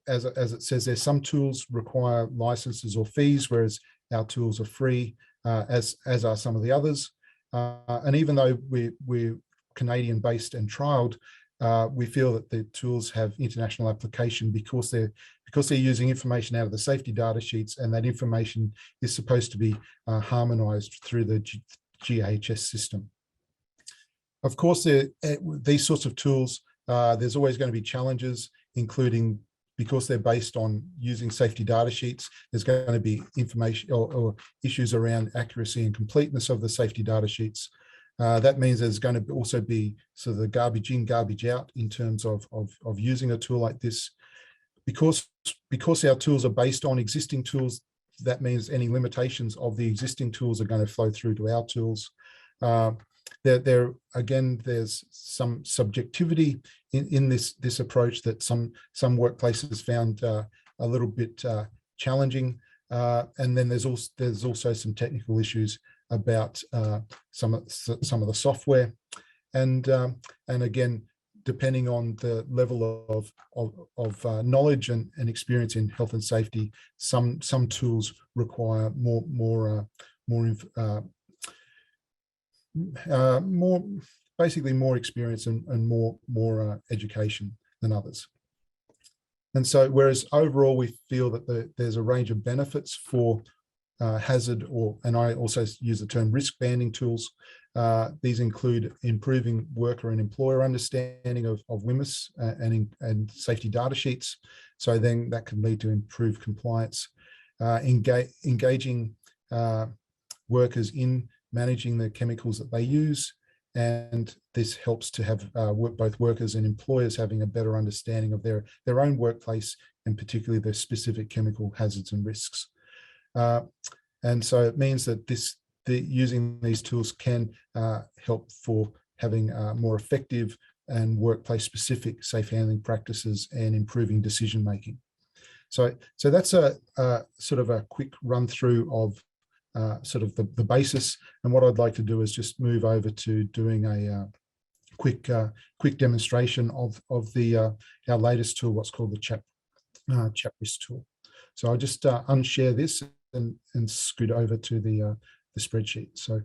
D: as it says there, some tools require licenses or fees, whereas our tools are free, as are some of the others. And even though we're Canadian based and trialed, we feel that the tools have international application because they're using information out of the safety data sheets, and that information is supposed to be harmonized through the GHS system. Of course, these sorts of tools, there's always going to be challenges, including because they're based on using safety data sheets, there's going to be information or issues around accuracy and completeness of the safety data sheets. That means there's going to also be sort of the garbage in, garbage out in terms of using a tool like this. Because our tools are based on existing tools, that means any limitations of the existing tools are going to flow through to our tools. Again, there's some subjectivity in this approach that some workplaces found a little bit challenging, and then there's also some technical issues about some of the software, and again, depending on the level of knowledge and experience in health and safety, some tools require basically more experience and more education than others. And so, whereas overall we feel that there's a range of benefits for hazard, and I also use the term risk banding tools. These include improving worker and employer understanding of WHMIS and safety data sheets. So then that can lead to improved compliance, engaging workers in managing the chemicals that they use, and this helps to have both workers and employers having a better understanding of their own workplace, and particularly their specific chemical hazards and risks. And so it means that using these tools can help for having more effective and workplace-specific safe handling practices and improving decision making. So that's a sort of a quick run through of sort of the basis. And what I'd like to do is just move over to doing a quick demonstration of our latest tool, what's called the Chat Risk tool. So I'll just unshare this and scoot over to the spreadsheet. So,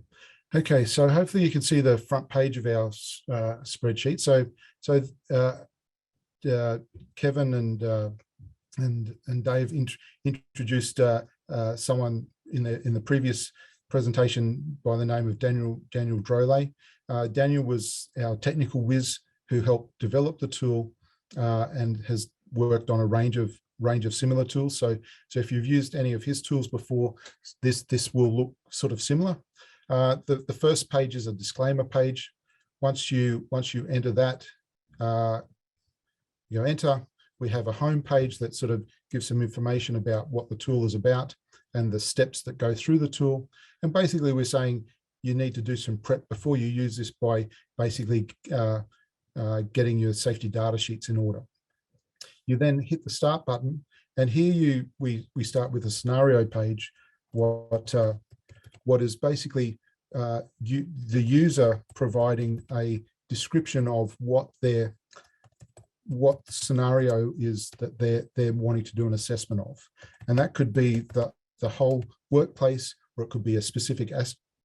D: okay, so hopefully you can see the front page of our spreadsheet. So Kevin and Dave introduced someone in the previous presentation by the name of Daniel Drole. Daniel was our technical whiz who helped develop the tool and has worked on a range of similar tools. So if you've used any of his tools before, this will look sort of similar. The first page is a disclaimer page. Once you enter that, enter. We have a home page that sort of gives some information about what the tool is about and the steps that go through the tool. And basically we're saying you need to do some prep before you use this by basically getting your safety data sheets in order. You then hit the start button, and here we start with a scenario page. What is basically the user providing a description of what scenario is that they're wanting to do an assessment of. And that could be the whole workplace, or it could be a specific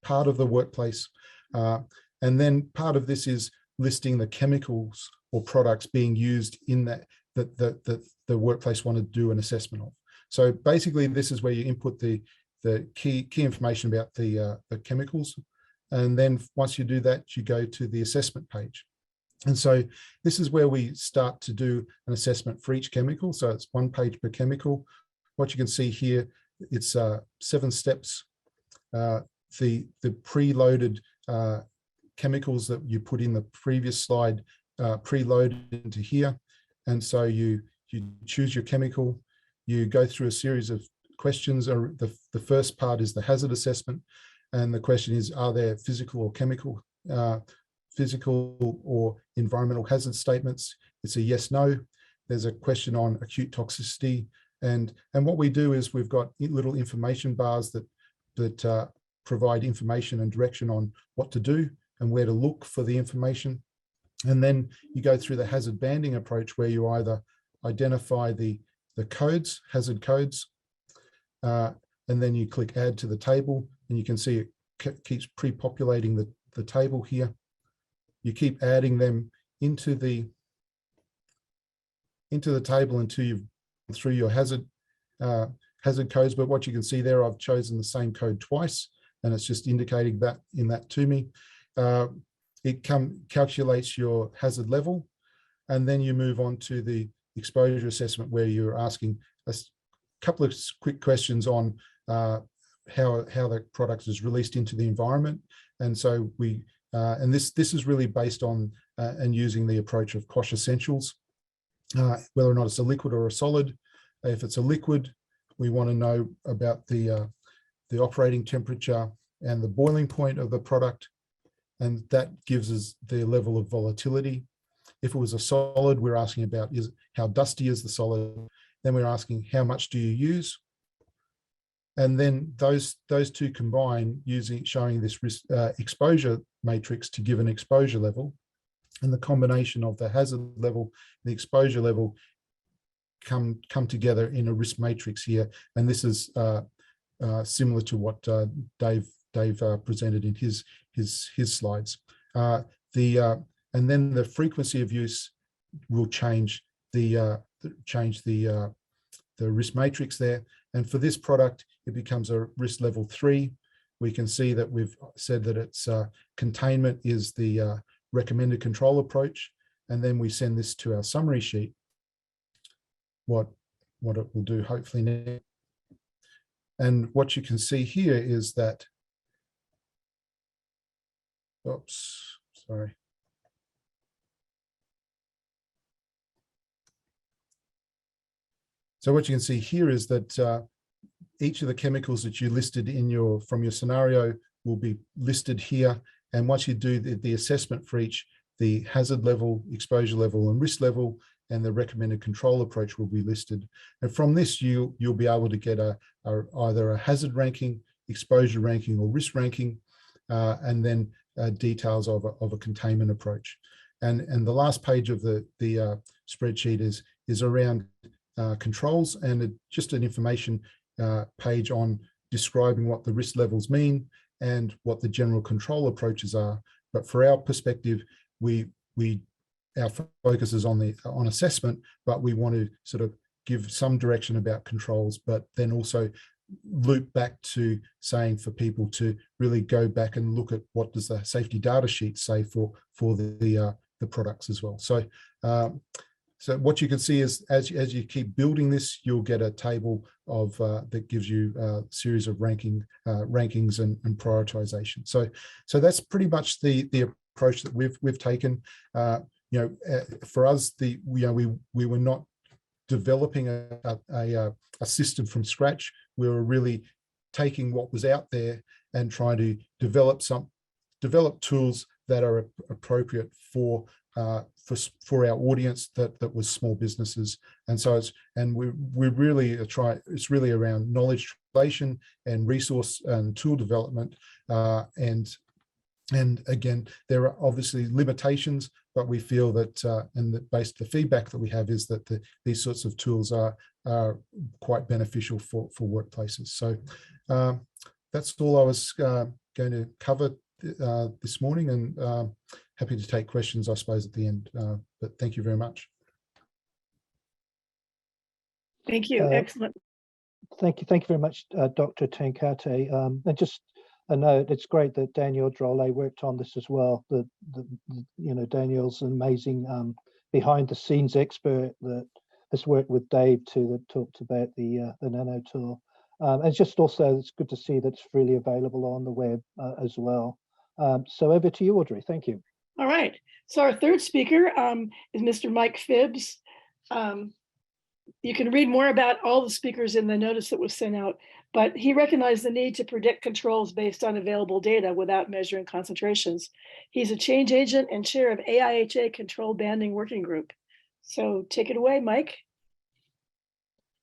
D: part of the workplace. And then part of this is listing the chemicals or products being used in that the workplace want to do an assessment of. So basically, this is where you input the key information about the chemicals. And then once you do that, you go to the assessment page. And so this is where we start to do an assessment for each chemical. So it's 1 page per chemical. What you can see here, it's 7 steps. The preloaded chemicals that you put in the previous slide preloaded into here. And so you choose your chemical, you go through a series of questions. The first part is the hazard assessment. And the question is, are there physical or chemical, physical or environmental hazard statements? It's a yes, no. There's a question on acute toxicity. And what we do is we've got little information bars that provide information and direction on what to do and where to look for the information. And then you go through the hazard banding approach, where you either identify the codes, hazard codes, and then you click add to the table, and you can see it keeps pre-populating the table here. You keep adding them into the table until you've gone through your hazard codes. But what you can see there, I've chosen the same code twice, and it's just indicating that to me. It calculates your hazard level, and then you move on to the exposure assessment, where you're asking a couple of quick questions on how the product is released into the environment. And so and this is really based on and using the approach of Koch Essentials, whether or not it's a liquid or a solid. If it's a liquid, we want to know about the operating temperature and the boiling point of the product, and that gives us the level of volatility. If it was a solid, we're asking about how dusty is the solid. Then we're asking how much do you use, and then those two combine showing this exposure matrix to give an exposure level, and the combination of the hazard level and the exposure level come together in a risk matrix here. And this is similar to what Dave presented in his slides. And then the frequency of use will change the risk matrix there. And for this product, it becomes a risk level 3. We can see that we've said that it's containment is the recommended control approach. And then we send this to our summary sheet. What it will do hopefully now. And what you can see here is that, oops, sorry. So what you can see here is that each of the chemicals that you listed from your scenario will be listed here. And once you do the assessment for each, the hazard level, exposure level, and risk level, and the recommended control approach will be listed. And from this, you'll be able to get either a hazard ranking, exposure ranking, or risk ranking, and then details of a containment approach. And the last page of the spreadsheet is around controls, and just an information page on describing what the risk levels mean and what the general control approaches are. But for our perspective, our focus is on assessment, but we want to sort of give some direction about controls, but then also loop back to saying for people to really go back and look at what does the safety data sheet say for the products as well. So so what you can see is as you keep building this, you'll get a table of that gives you a series of rankings and prioritization. So that's pretty much the approach that we've taken. For us, we were not developing a system from scratch. We were really taking what was out there and trying to develop tools that are appropriate for our audience that was small businesses. And so we really try. It's really around knowledge translation and resource and tool development, and And again, there are obviously limitations, but we feel that, and that based the feedback that we have is that these sorts of tools are quite beneficial for workplaces. So that's all I was going to cover this morning, and happy to take questions, I suppose, at the end. But thank you very much.
B: Thank you. Excellent.
A: Thank you very much, Dr. Tenkate. And just a note, it's great that Daniel Drolet worked on this as well. Daniel's an amazing behind the scenes expert that has worked with Dave too, that talked about the nano tool. And just also, it's good to see that it's freely available on the web as well. So over to you, Audrey. Thank you.
B: All right. So our third speaker is Mr. Mike Phibbs. You can read more about all the speakers in the notice that was sent out, but he recognized the need to predict controls based on available data without measuring concentrations. He's a change agent and chair of AIHA Control Banding Working Group. So take it away, Mike.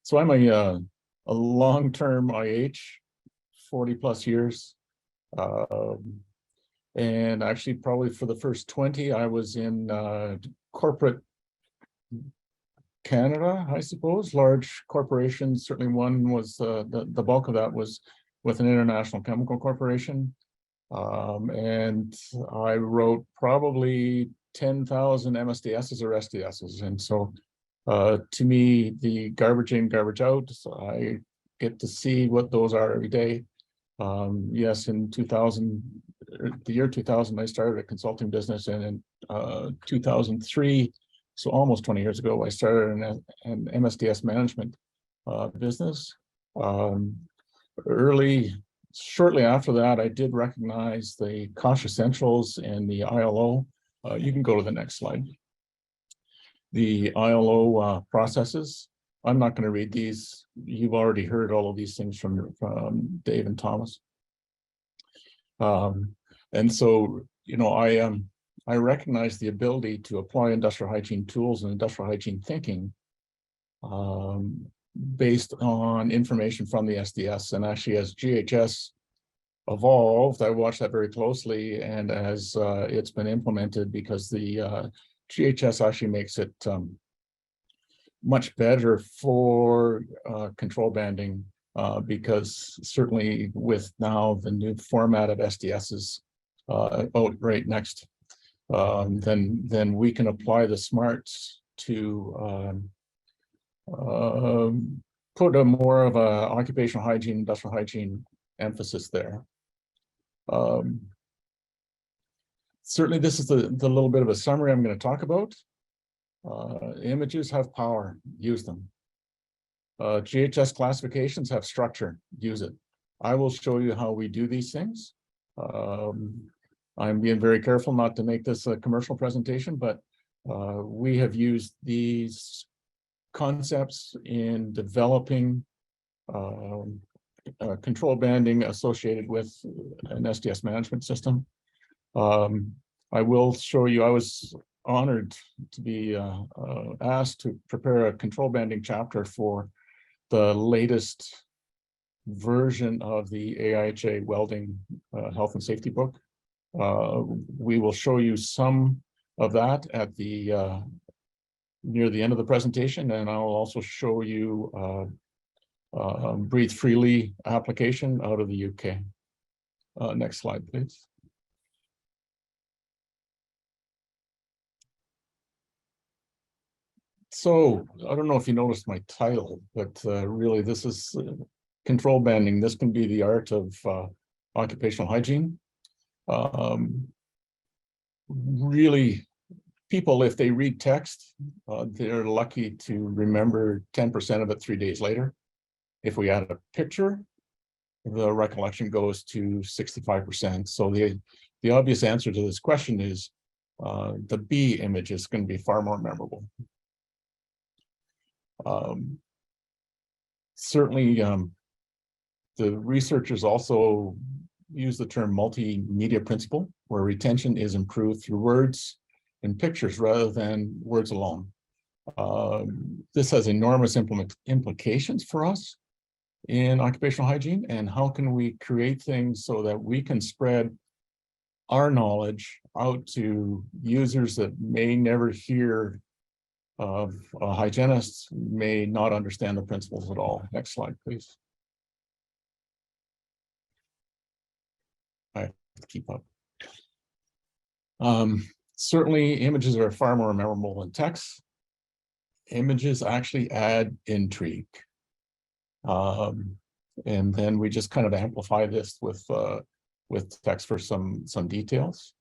E: So I'm a long-term IH, 40 plus years. And actually probably for the first 20, I was in corporate Canada, I suppose, large corporations. Certainly one was, the bulk of that was with an international chemical corporation. And I wrote probably 10,000 MSDSs or SDSs. And so to me, the garbage in, garbage out, so I get to see what those are every day. Yes, in 2000, the year 2000, I started a consulting business, and in 2003, so almost 20 years ago, I started an MSDS management business. Shortly after that, I did recognize the Kosh Essentials and the ILO. You can go to the next slide. The ILO processes. I'm not going to read these. You've already heard all of these things from Dave and Thomas. And so, I recognize the ability to apply industrial hygiene tools and industrial hygiene thinking based on information from the SDS. And actually, as GHS evolved, I watched that very closely, and as it's been implemented, because the GHS actually makes it much better for control banding, because certainly with now the new format of SDSs out right next, then we can apply the smarts to put a more of a occupational hygiene, industrial hygiene emphasis there. Certainly this is the little bit of a summary I'm going to talk about. Images have power, use them. GHS classifications have structure, use it. I will show you how we do these things. I'm being very careful not to make this a commercial presentation, but we have used these concepts in developing control banding associated with an SDS management system. I will show you, I was honored to be asked to prepare a control banding chapter for the latest version of the AIHA welding health and safety book. We will show you some of that at the near the end of the presentation, and I'll also show you Breathe Freely application out of the UK. Next slide, please. So I don't know if you noticed my title, but really this is control banding. This can be the art of occupational hygiene. Really, people, if they read text, they're lucky to remember 10% of it 3 days later. If we add a picture, the recollection goes to 65%. So the obvious answer to this question is the B image is going to be far more memorable. Certainly, the researchers also use the term multimedia principle, where retention is improved through words and pictures rather than words alone. This has enormous implications for us in occupational hygiene, and how can we create things so that we can spread our knowledge out to users that may never hear of a hygienist, may not understand the principles at all. Next slide, please. I have to keep up. Certainly images are far more memorable than text. Images actually add intrigue. And then we just kind of amplify this with text for some details.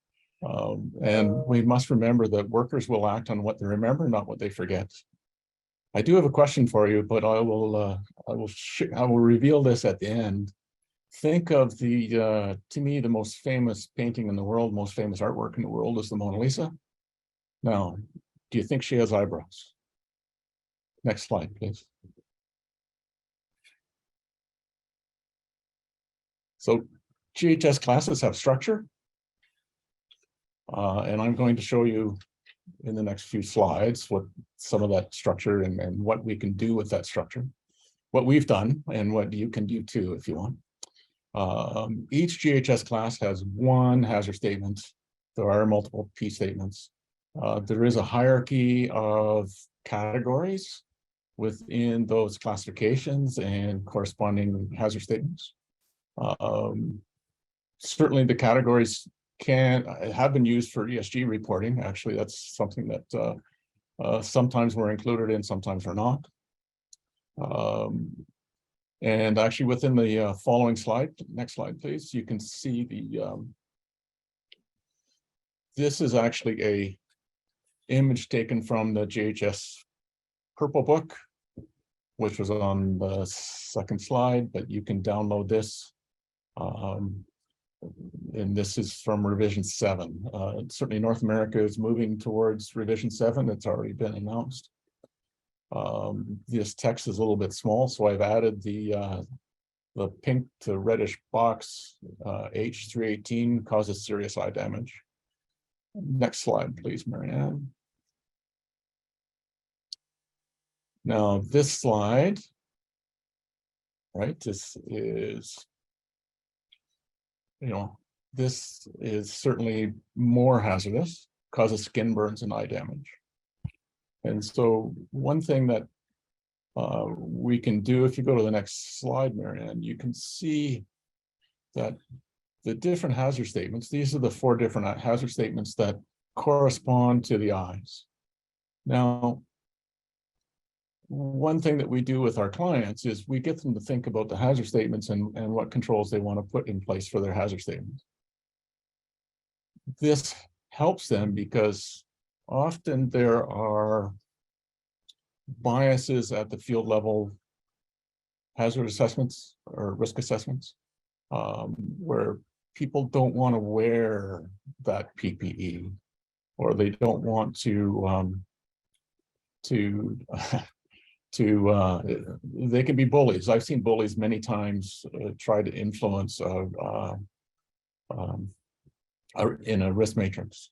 E: And we must remember that workers will act on what they remember, not what they forget. I do have a question for you, but I will reveal this at the end. Think of to me, the most famous painting in the world, most famous artwork in the world is the Mona Lisa. Now, do you think she has eyebrows? Next slide, please. So GHS classes have structure. And I'm going to show you in the next few slides what some of that structure and what we can do with that structure, what we've done and what you can do too if you want. Each GHS class has one hazard statement. There are multiple P statements. There is a hierarchy of categories within those classifications and corresponding hazard statements. Certainly the categories have been used for ESG reporting. Actually, that's something that sometimes we're included in, sometimes we're not. And actually within the following slide, next slide, please, you can see this is actually a image taken from the GHS Purple Book, which was on the second slide, but you can download this. And this is from revision 7. Certainly North America is moving towards revision 7. It's already been announced. This text is a little bit small, so I've added the pink to reddish box. H318 causes serious eye damage. Next slide, please, Marianne. Now this slide, right, this is, this is certainly more hazardous, causes skin burns and eye damage. And so one thing that we can do, if you go to the next slide, Marianne, you can see that the different hazard statements, these are the 4 different hazard statements that correspond to the eyes. Now, one thing that we do with our clients is we get them to think about the hazard statements and what controls they want to put in place for their hazard statements. This helps them because often there are biases at the field level hazard assessments or risk assessments where people don't want to wear that PPE, or they don't want they can be bullies. I've seen bullies many times try to influence in a risk matrix.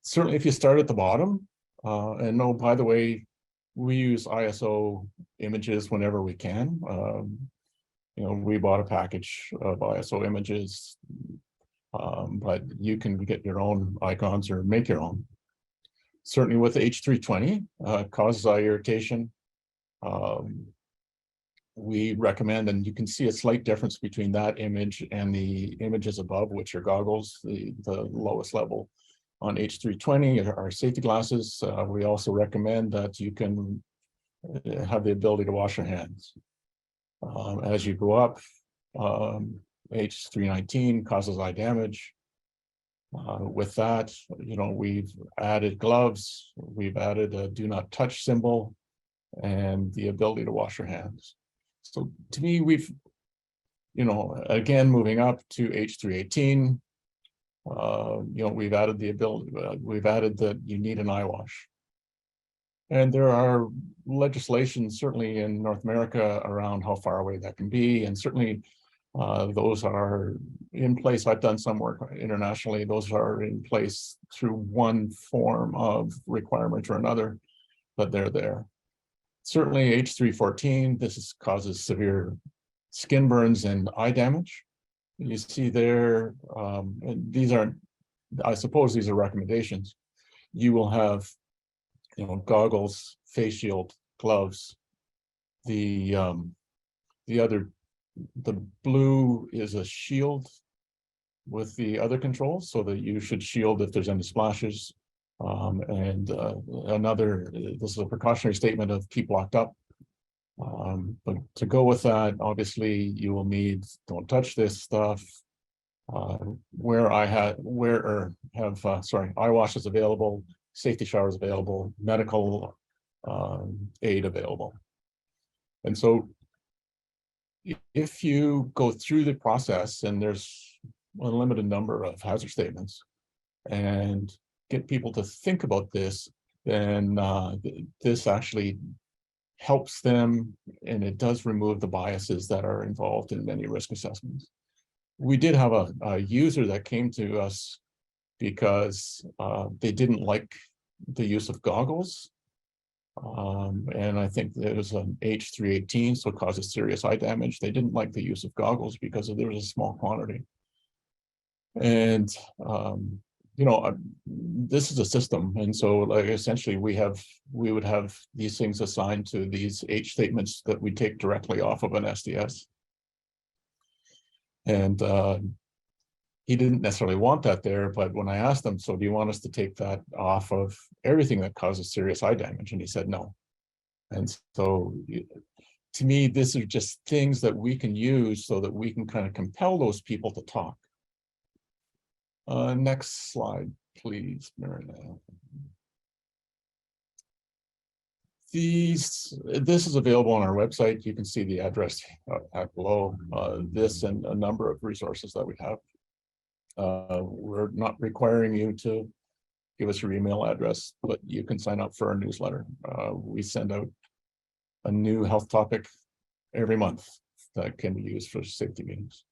E: Certainly if you start at the bottom, and no, by the way, we use ISO images whenever we can. We bought a package of ISO images, but you can get your own icons or make your own. Certainly with H320, causes eye irritation. We recommend, and you can see a slight difference between that image and the images above, which are goggles, the lowest level on H320 are safety glasses. We also recommend that you can have the ability to wash your hands. As you go up, H319 causes eye damage. With that, we've added gloves, we've added a do not touch symbol, and the ability to wash your hands. So to me, we've, again, moving up to H318, we've added the ability, we've added that you need an eye wash. And there are legislations, certainly in North America, around how far away that can be. And certainly those are in place. I've done some work internationally. Those are in place through one form of requirement or another, but they're there. Certainly H314, causes severe skin burns and eye damage. You see there, and these aren't, I suppose these are recommendations. You will have, goggles, face shield, gloves. The blue is a shield with the other controls, so that you should shield if there's any splashes. This is a precautionary statement of keep locked up. But to go with that, obviously you will need, don't touch this stuff. Eye washes available, safety showers available, medical aid available. And so if you go through the process, and there's a limited number of hazard statements, and get people to think about this, then this actually helps them, and it does remove the biases that are involved in many risk assessments. We did have a user that came to us because they didn't like the use of goggles. And I think it was an H318, so it causes serious eye damage. They didn't like the use of goggles because there was a small quantity. And this is a system, and so like essentially we would have these things assigned to these H statements that we take directly off of an SDS. And he didn't necessarily want that there, but when I asked him, so do you want us to take that off of everything that causes serious eye damage? And he said no. And so to me, these are just things that we can use so that we can kind of compel those people to talk. Next slide, please, Marina. This is available on our website. You can see the address below. This and a number of resources that we have. We're not requiring you to give us your email address, but you can sign up for our newsletter. We send out a new health topic every month that can be used for safety meetings.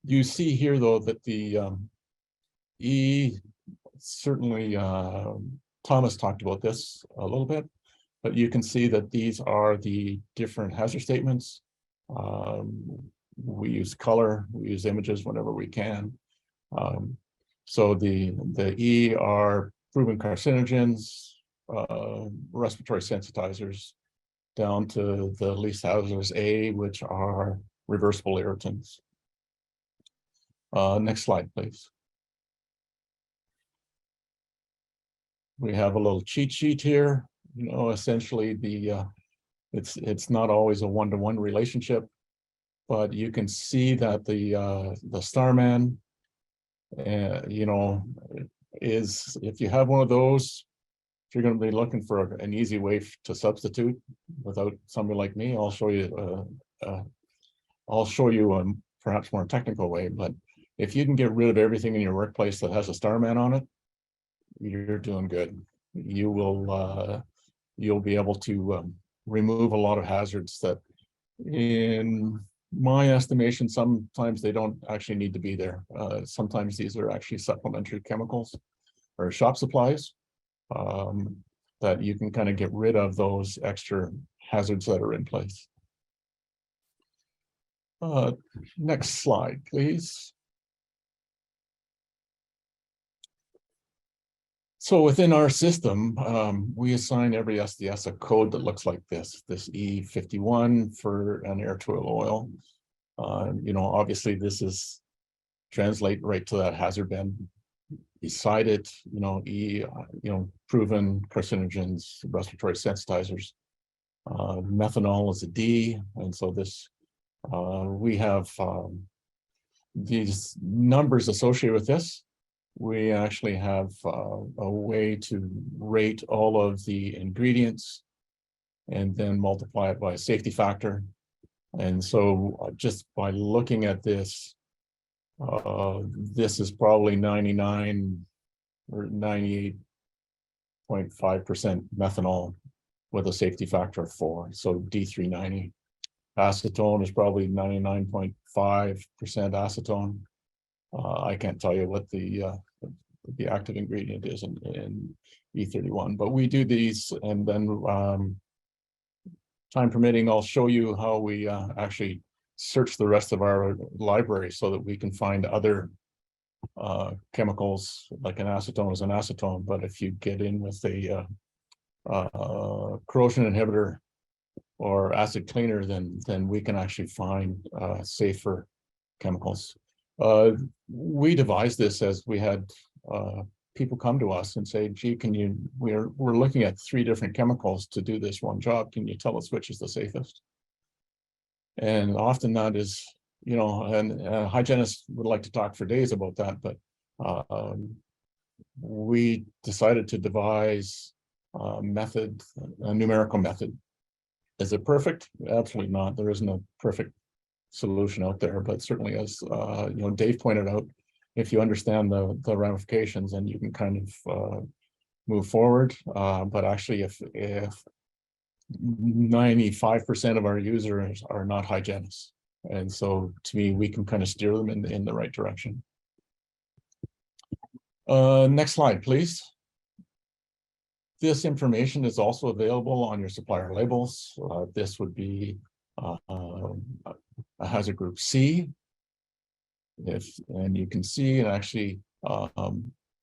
E: You see here, though, that the certainly Thomas talked about this a little bit, but you can see that these are the different hazard statements. We use color, we use images whenever we can. So the E are proven carcinogens, respiratory sensitizers, down to the least hazardous A, which are reversible irritants. Next slide, please. We have a little cheat sheet here. Essentially it's not always a one-to-one relationship, but you can see that the Starman, is, if you have one of those, if you're going to be looking for an easy way to substitute without somebody like me, I'll show you. A perhaps more technical way, but if you can get rid of everything in your workplace that has a Starman on it, you're doing good. You will you'll be able to remove a lot of hazards that, in my estimation, sometimes they don't actually need to be there. Sometimes these are actually supplementary chemicals or shop supplies that you can kind of get rid of those extra hazards that are in place. Next slide, please. So within our system, we assign every SDS a code that looks like this E51 for an air to oil. Obviously this is translate right to that hazard band beside it, E, proven carcinogens, respiratory sensitizers. Methanol is a D, and so this, we have these numbers associated with this. We actually have a way to rate all of the ingredients and then multiply it by a safety factor. And so just by looking at this, this is probably 99 or 98.5% methanol with a safety factor of 4. So D390. Acetone is probably 99.5% acetone. I can't tell you what the active ingredient is in E31, but we do these, and then time permitting, I'll show you how we actually search the rest of our library so that we can find other chemicals, like an acetone is an acetone, but if you get in with a corrosion inhibitor or acid cleaner, then we can actually find safer chemicals. We devised this as we had people come to us and say, gee, we're looking at 3 different chemicals to do this one job. Can you tell us which is the safest? And often that is, you know, and hygienists would like to talk for days about that, but we decided to devise a method, a numerical method. Is it perfect? Absolutely not. There isn't a perfect solution out there, but certainly, as you know, Dave pointed out, if you understand the ramifications, then you can kind of move forward. But actually, if 95% of our users are not hygienists, and so to me, we can kind of steer them in the right direction. Next slide, please. This information is also available on your supplier labels. This would be a hazard group C. And you can see, and actually,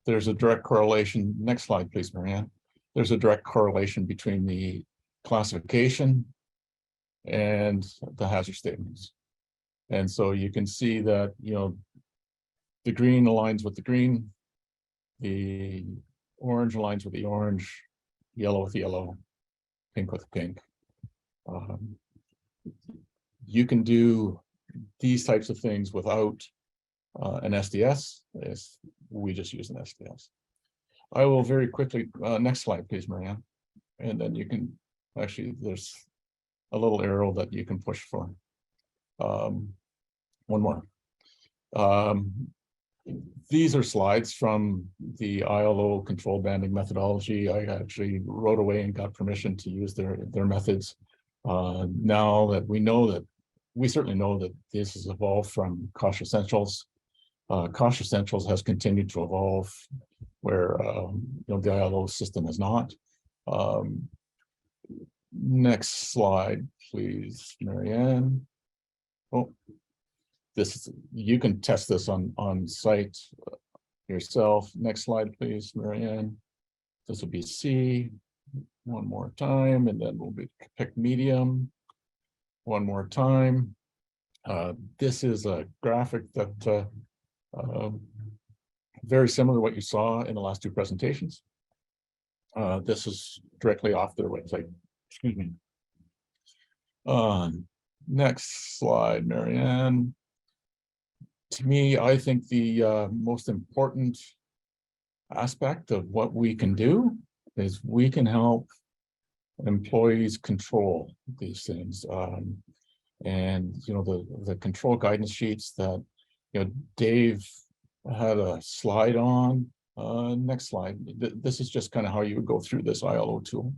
E: there's a direct correlation. Next slide, please, Marianne. There's a direct correlation between the classification and the hazard statements. And so you can see that, you know, the green aligns with the green, the orange aligns with the orange, yellow with the yellow, pink with the pink. You can do these types of things without an SDS. We just use an SDS. I will very quickly, next slide, please, Marianne. And then you can, actually, there's a little arrow that you can push for. One more. These are slides from the ILO control banding methodology. I actually wrote away and got permission to use their methods. Now that we know that, we certainly know that this has evolved from Kosh Essentials. Kosh Essentials has continued to evolve where you know, the ILO system has not. Next slide, please, Marianne. Oh, this is, you can test this on site yourself. Next slide, please, Marianne. This will be C. One more time, and then we'll pick medium. One more time. This is a graphic that very similar to what you saw in the last 2 presentations. This is directly off their website. Excuse me. Next slide, Marianne. To me, I think the most important aspect of what we can do is we can help employees control these things. And you know, the control guidance sheets that, you know, Dave had a slide on. Next slide. This is just kind of how you would go through this ILO tool.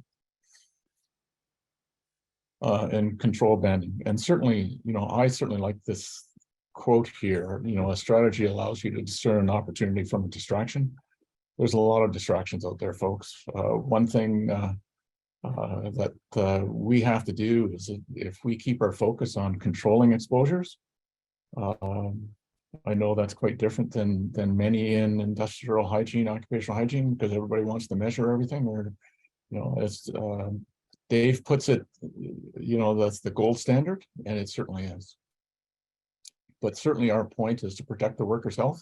E: And control banding. And certainly, you know, I certainly like this quote here, you know, a strategy allows you to discern an opportunity from a distraction. There's a lot of distractions out there, folks. One thing that we have to do is, if we keep our focus on controlling exposures, I know that's quite different than many in industrial hygiene, occupational hygiene, because everybody wants to measure everything, or, you know, as Dave puts it, you know, that's the gold standard, and it certainly is. But certainly our point is to protect the workers' health.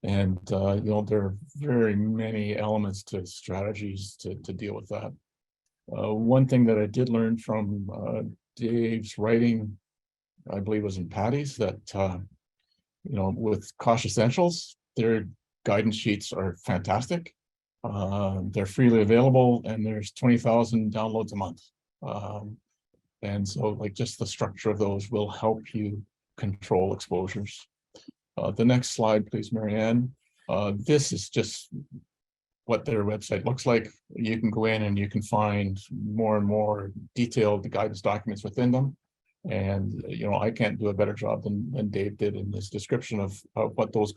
E: And, you know, there are very many elements to strategies to deal with that. One thing that I did learn from Dave's writing, I believe was in Patty's, that, you know, with Kosh Essentials, their guidance sheets are fantastic. They're freely available, and there's 20,000 downloads a month. And so, like, just the structure of those will help you control exposures. The next slide, please, Marianne. This is just what their website looks like. You can go in and you can find more and more detailed guidance documents within them. And, you know, I can't do a better job than Dave did in this description of what those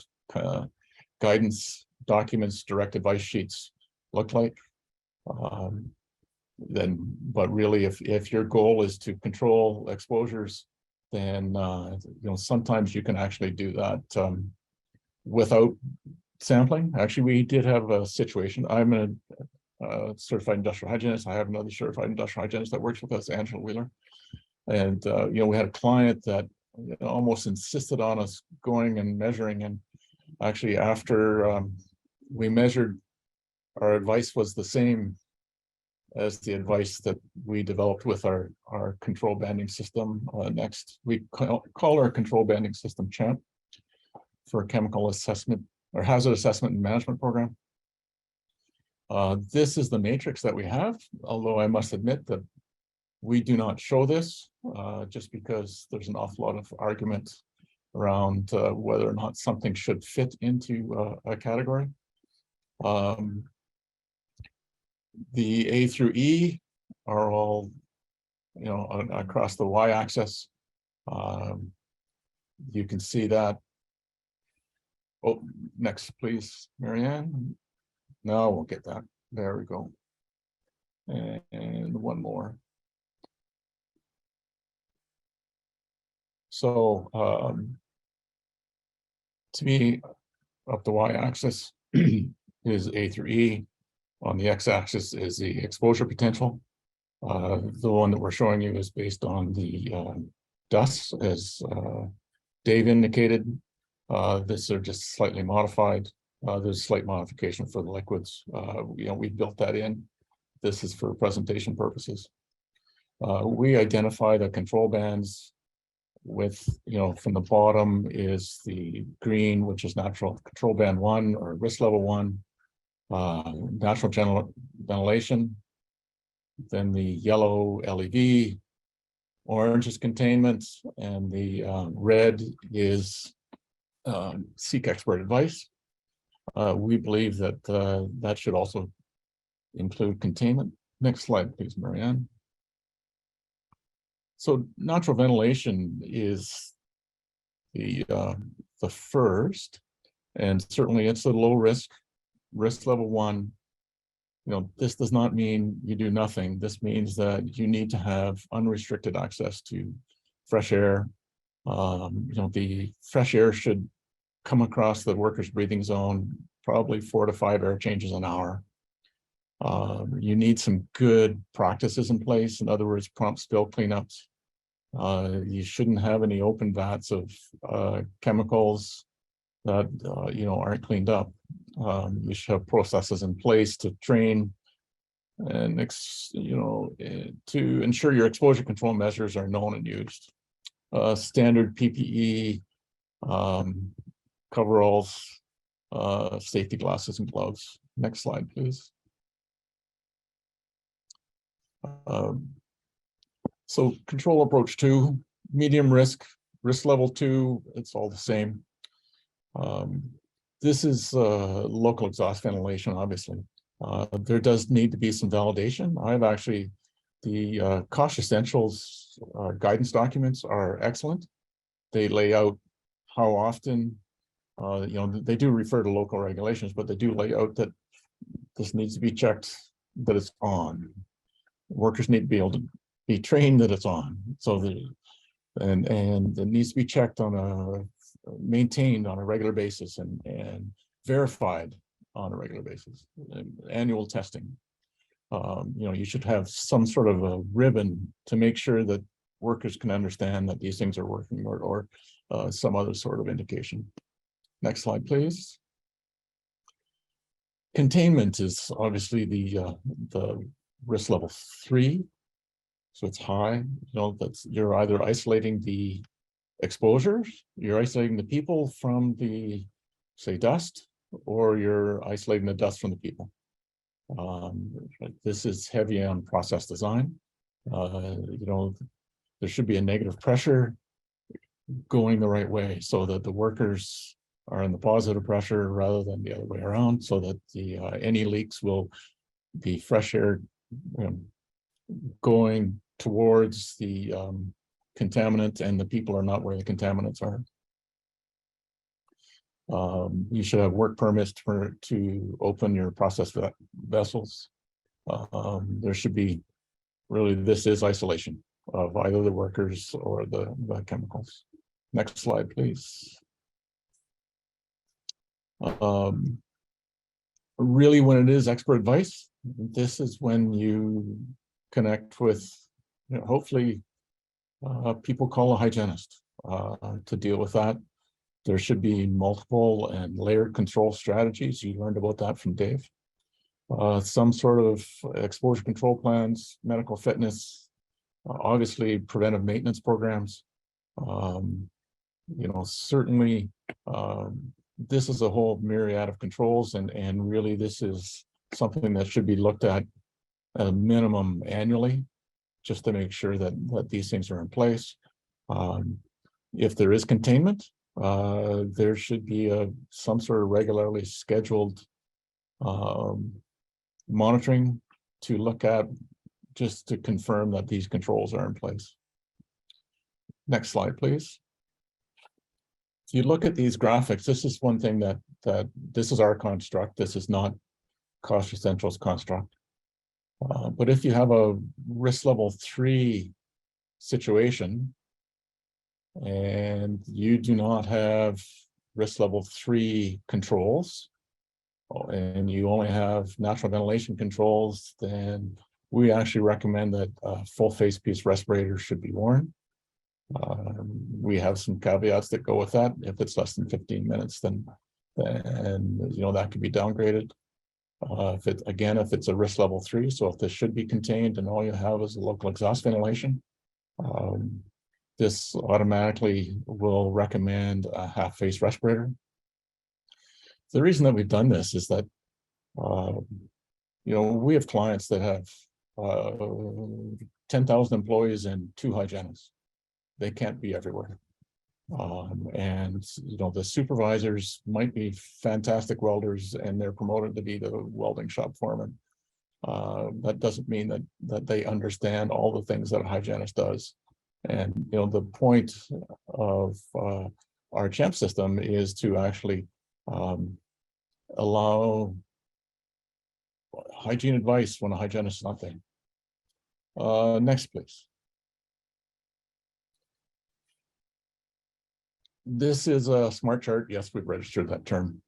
E: guidance documents, direct advice sheets look like. But really, if your goal is to control exposures, then sometimes you can actually do that without sampling. Actually, we did have a situation. I'm a certified industrial hygienist. I have another certified industrial hygienist that works with us, Angela Wheeler. And we had a client that almost insisted on us going and measuring. And actually, after we measured, our advice was the same as the advice that we developed with our control banding system. Next, we call our control banding system CHAMP for chemical assessment or hazard assessment and management program. This is the matrix that we have, although I must admit that we do not show this just because there's an awful lot of argument around whether or not something should fit into a category. The A through E are all, across the y-axis. You can see that. Oh, next, please, Marianne. No, we'll get that. There we go. And one more. So to me, up the y-axis is A through E. On the x-axis is the exposure potential. The one that we're showing you is based on the dust, as Dave indicated. This are just slightly modified. There's a slight modification for the liquids. We built that in. This is for presentation purposes. We identify the control bands with, from the bottom is the green, which is natural control band 1 or risk level 1. Natural general ventilation, then the yellow LED, orange is containment, and the red is seek expert advice. We believe that that should also include containment. Next slide, please, Marianne. So natural ventilation is the first, and certainly it's a low risk level 1. This does not mean you do nothing. This means that you need to have unrestricted access to fresh air. The fresh air should come across the worker's breathing zone, probably 4 to 5 air changes an hour. You need some good practices in place. In other words, prompt spill cleanups. You shouldn't have any open vats of chemicals that aren't cleaned up. You should have processes in place to train and to ensure your exposure control measures are known and used. Standard PPE, coveralls, safety glasses and gloves. Next slide, please. So control approach 2, medium risk level 2, it's all the same. This is local exhaust ventilation, obviously. There does need to be some validation. I've actually, the Cost Essentials guidance documents are excellent. They lay out how often, they do refer to local regulations, but they do lay out that this needs to be checked, that it's on. Workers need to be able to be trained that it's on. So and it needs to be checked on maintained on a regular basis and verified on a regular basis. Annual testing. You should have some sort of a ribbon to make sure that workers can understand that these things are working, or some other sort of indication. Next slide, please. Containment is obviously the risk level 3. So it's high. That's, you're either isolating the exposures, you're isolating the people from the, say, dust, or you're isolating the dust from the people. This is heavy on process design. There should be a negative pressure going the right way so that the workers are in the positive pressure rather than the other way around, so that the any leaks will be fresh air going towards the contaminant, and the people are not where the contaminants are. You should have work permits to open your process vessels. There should be, really, this is isolation. of either the workers or the chemicals. Next slide, please. Really, when it is expert advice, this is when you connect with, hopefully, people call a hygienist to deal with that. There should be multiple and layered control strategies. You learned about that from Dave. Some sort of exposure control plans, medical fitness, obviously preventive maintenance programs. Certainly, this is a whole myriad of controls, and really this is something that should be looked at a minimum annually, just to make sure that these things are in place. If there is containment, there should be some sort of regularly scheduled monitoring to look at, just to confirm that these controls are in place. Next slide, please. If you look at these graphics, this is one thing that this is our construct. This is not Cost Central's construct. But if you have a risk level 3 situation and you do not have risk level 3 controls, and you only have natural ventilation controls, then we actually recommend that full face piece respirators should be worn. We have some caveats that go with that. If it's less than 15 minutes, then that could be downgraded. If it's a risk level 3, so if this should be contained and all you have is a local exhaust ventilation, this automatically will recommend a half face respirator. The reason that we've done this is that we have clients that have 10,000 employees and 2 hygienists. They can't be everywhere. The supervisors might be fantastic welders and they're promoted to be the welding shop foreman. That doesn't mean that they understand all the things that a hygienist does. And the point of our CHEMP system is to actually allow hygiene advice when a hygienist is not there. Next, please. This is a smart chart. Yes, we've registered that term.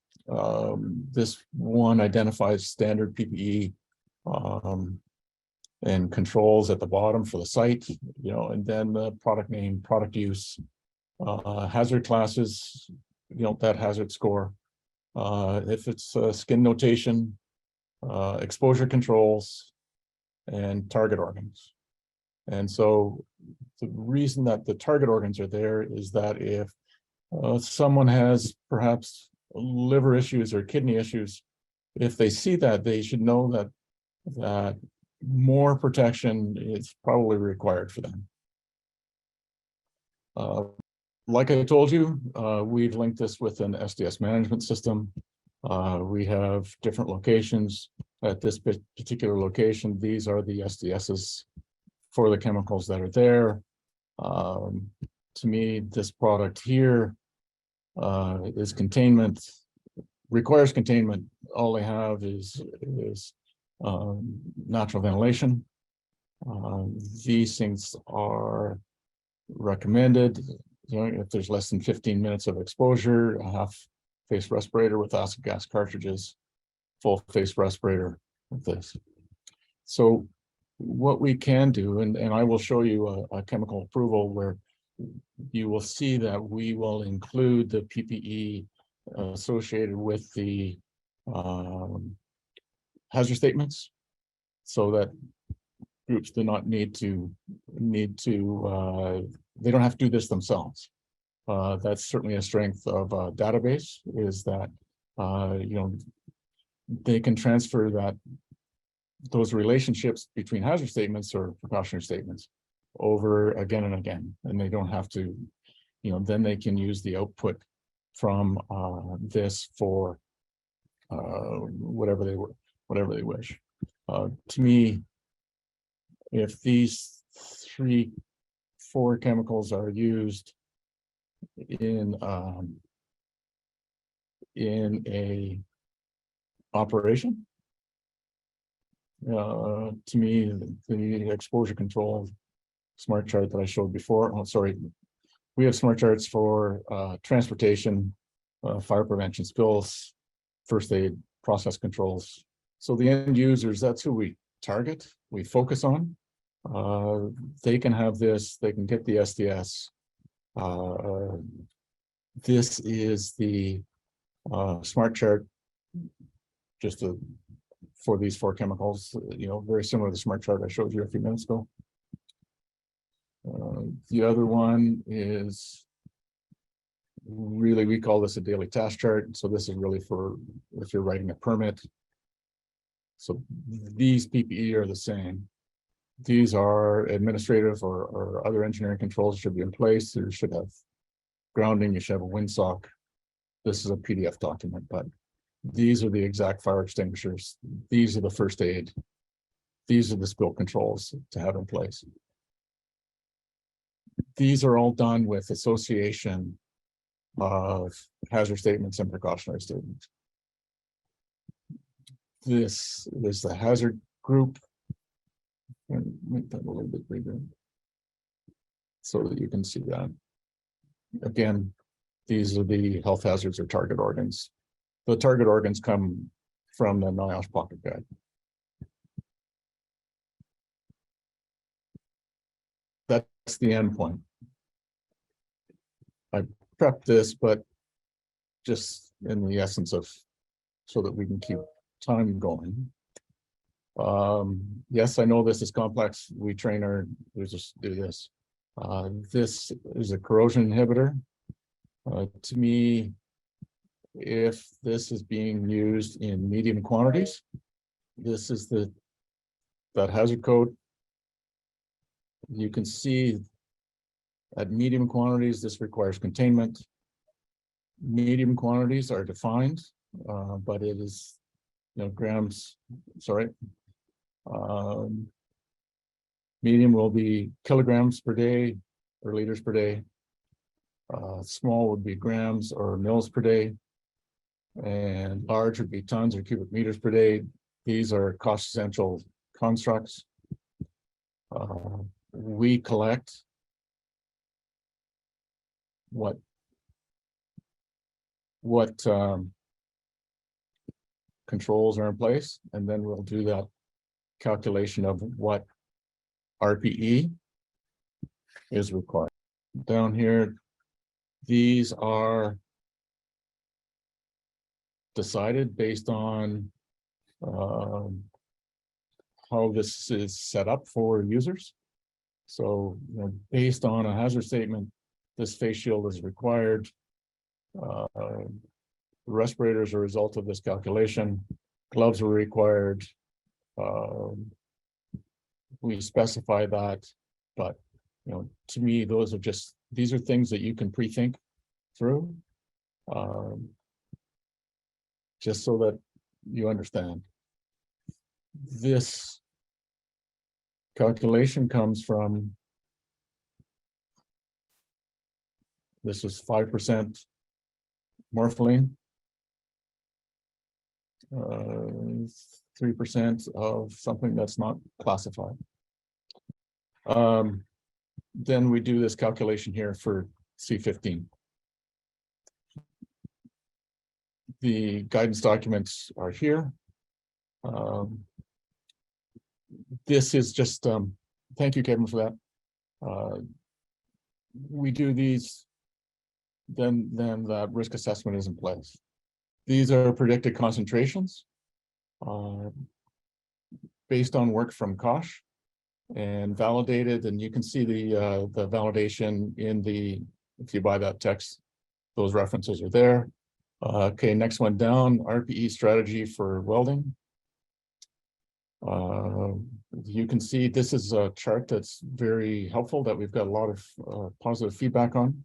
E: This one identifies standard PPE and controls at the bottom for the site, and then the product name, product use, hazard classes, that hazard score. If it's skin notation, exposure controls, and target organs. And so the reason that the target organs are there is that if someone has perhaps liver issues or kidney issues, if they see that, they should know that more protection is probably required for them. Like I told you, we've linked this with an SDS management system. We have different locations. At this particular location, these are the SDSs for the chemicals that are there. To me, this product here is containment, requires containment. All they have is natural ventilation. These things are recommended. If there's less than 15 minutes of exposure, a half face respirator with acid gas cartridges, full face respirator with this. So what we can do, and I will show you a chemical approval where you will see that we will include the PPE associated with the hazard statements, so that groups do not need to they don't have to do this themselves. That's certainly a strength of a database, is that they can transfer those relationships between hazard statements or precautionary statements over again and again, and they don't have to, then they can use the output from this for whatever they wish. To me, if these 4 chemicals are used in a operation, to me, the exposure control smart chart that I showed before. Oh, sorry. We have smart charts for transportation, fire prevention, spills, first aid, process controls. So the end users, that's who we target, we focus on. They can have this, they can get the SDS. This is the smart chart, just for these 4 chemicals, very similar to the smart chart I showed you a few minutes ago. The other one is really, we call this a daily task chart. So this is really for if you're writing a permit. So these PPE are the same. These are administrative or other engineering controls should be in place. You should have grounding, you should have a windsock. This is a PDF document, but these are the exact fire extinguishers. These are the first aid. These are the spill controls to have in place. These are all done with association of hazard statements and precautionary statements. This is the hazard group. And make that a little bit bigger so that you can see that. Again, these are the health hazards or target organs. The target organs come from the NIOSH pocket guide. That's the end point. I prepped this, but just in the essence of so that we can keep time going. Yes, I know this is complex. We train our users just do this. This is a corrosion inhibitor. To me, if this is being used in medium quantities, this is that hazard code. You can see at medium quantities, this requires containment. Medium quantities are defined, but it is, grams, sorry. Medium will be kilograms per day or liters per day. Small would be grams or mils per day. And large would be tons or cubic meters per day. These are cost essential constructs. We collect what controls are in place, and then we'll do that calculation of what RPE is required. Down here, these are decided based on how this is set up for users. So, based on a hazard statement, this face shield is required. Respirators are a result of this calculation. Gloves are required. We specify that, but to me, these are things that you can pre-think through, just so that you understand. This calculation comes from, this is 5% morpholine, 3% of something that's not classified. Then we do this calculation here for C15. The guidance documents are here. This is just, thank you, Kevin, for that. We do these, then the risk assessment is in place. These are predicted concentrations based on work from Kosh and validated, and you can see the validation in the, if you buy that text, those references are there. Okay, next one down, RPE strategy for welding. You can see this is a chart that's very helpful that we've got a lot of positive feedback on.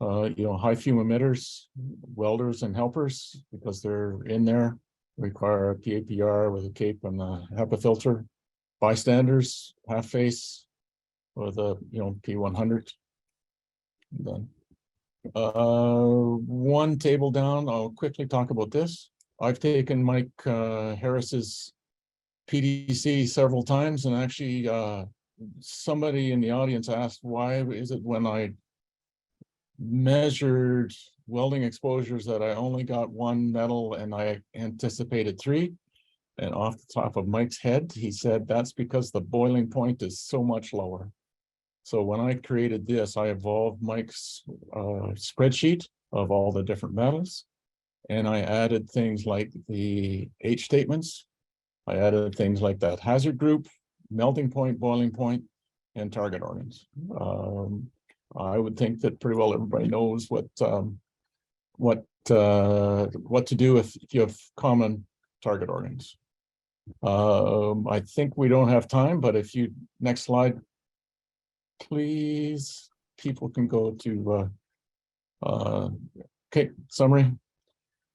E: High fume emitters, welders and helpers, because they're in there, require a PAPR with a cape and a HEPA filter. Bystanders, half face with a P100. Done. One table down, I'll quickly talk about this. I've taken Mike Harris's PDC several times and actually somebody in the audience asked, why is it when I measured welding exposures that I only got 1 metal and I anticipated 3? And off the top of Mike's head, he said, that's because the boiling point is so much lower. So when I created this, I evolved Mike's spreadsheet of all the different metals. And I added things like the H statements. I added things like that hazard group, melting point, boiling point, and target organs. I would think that pretty well everybody knows what to do if you have common target organs. I think we don't have time, but if you, next slide, please, people can go to, okay, summary.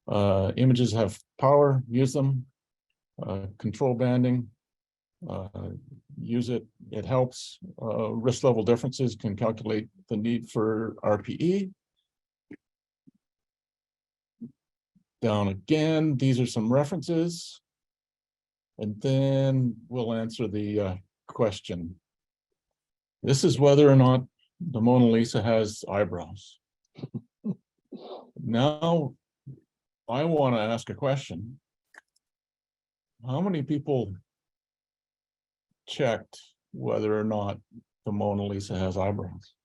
E: Images have power, use them. Control banding, use it, it helps. Risk level differences can calculate the need for RPE. Down again, these are some references. And then we'll answer the question. This is whether or not the Mona Lisa has eyebrows. Now, I want to ask a question. How many people checked whether or not the Mona Lisa has eyebrows?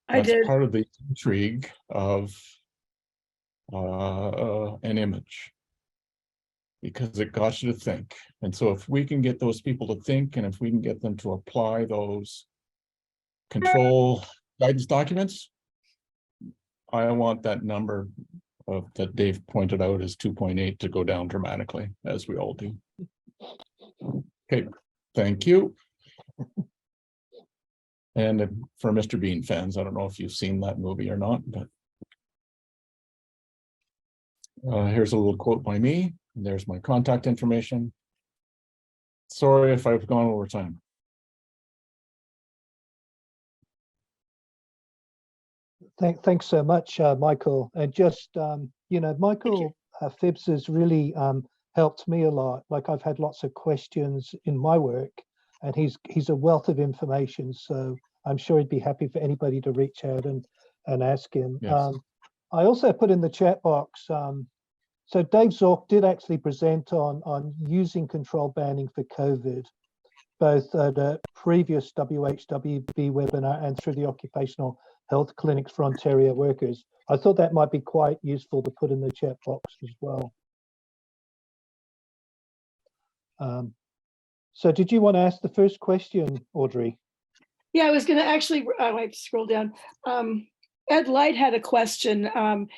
B: I
E: That's
B: did.
E: part of the intrigue of an image, because it got you to think. And so if we can get those people to think, and if we can get them to apply those control guidance documents, I want that number of that Dave pointed out as 2.8 to go down dramatically, as we all do. Okay, thank you. And for Mr. Bean fans, I don't know if you've seen that movie or not, but here's a little quote by me. There's my contact information. Sorry if I've gone over time.
A: Thanks so much, Michael. And just, Michael Phibbs has really helped me a lot. Like, I've had lots of questions in my work, and he's a wealth of information. So I'm sure he'd be happy for anybody to reach out and ask him.
E: Yes.
A: I also put in the chat box. So Dave Zorc did actually present on using control banding for COVID, both at a previous WHWB webinar and through the Occupational Health Clinics for Ontario Workers. I thought that might be quite useful to put in the chat box as well. So did you want to ask the first question, Audrey?
B: Yeah, I was going to actually, I have to scroll down. Ed Light had a question.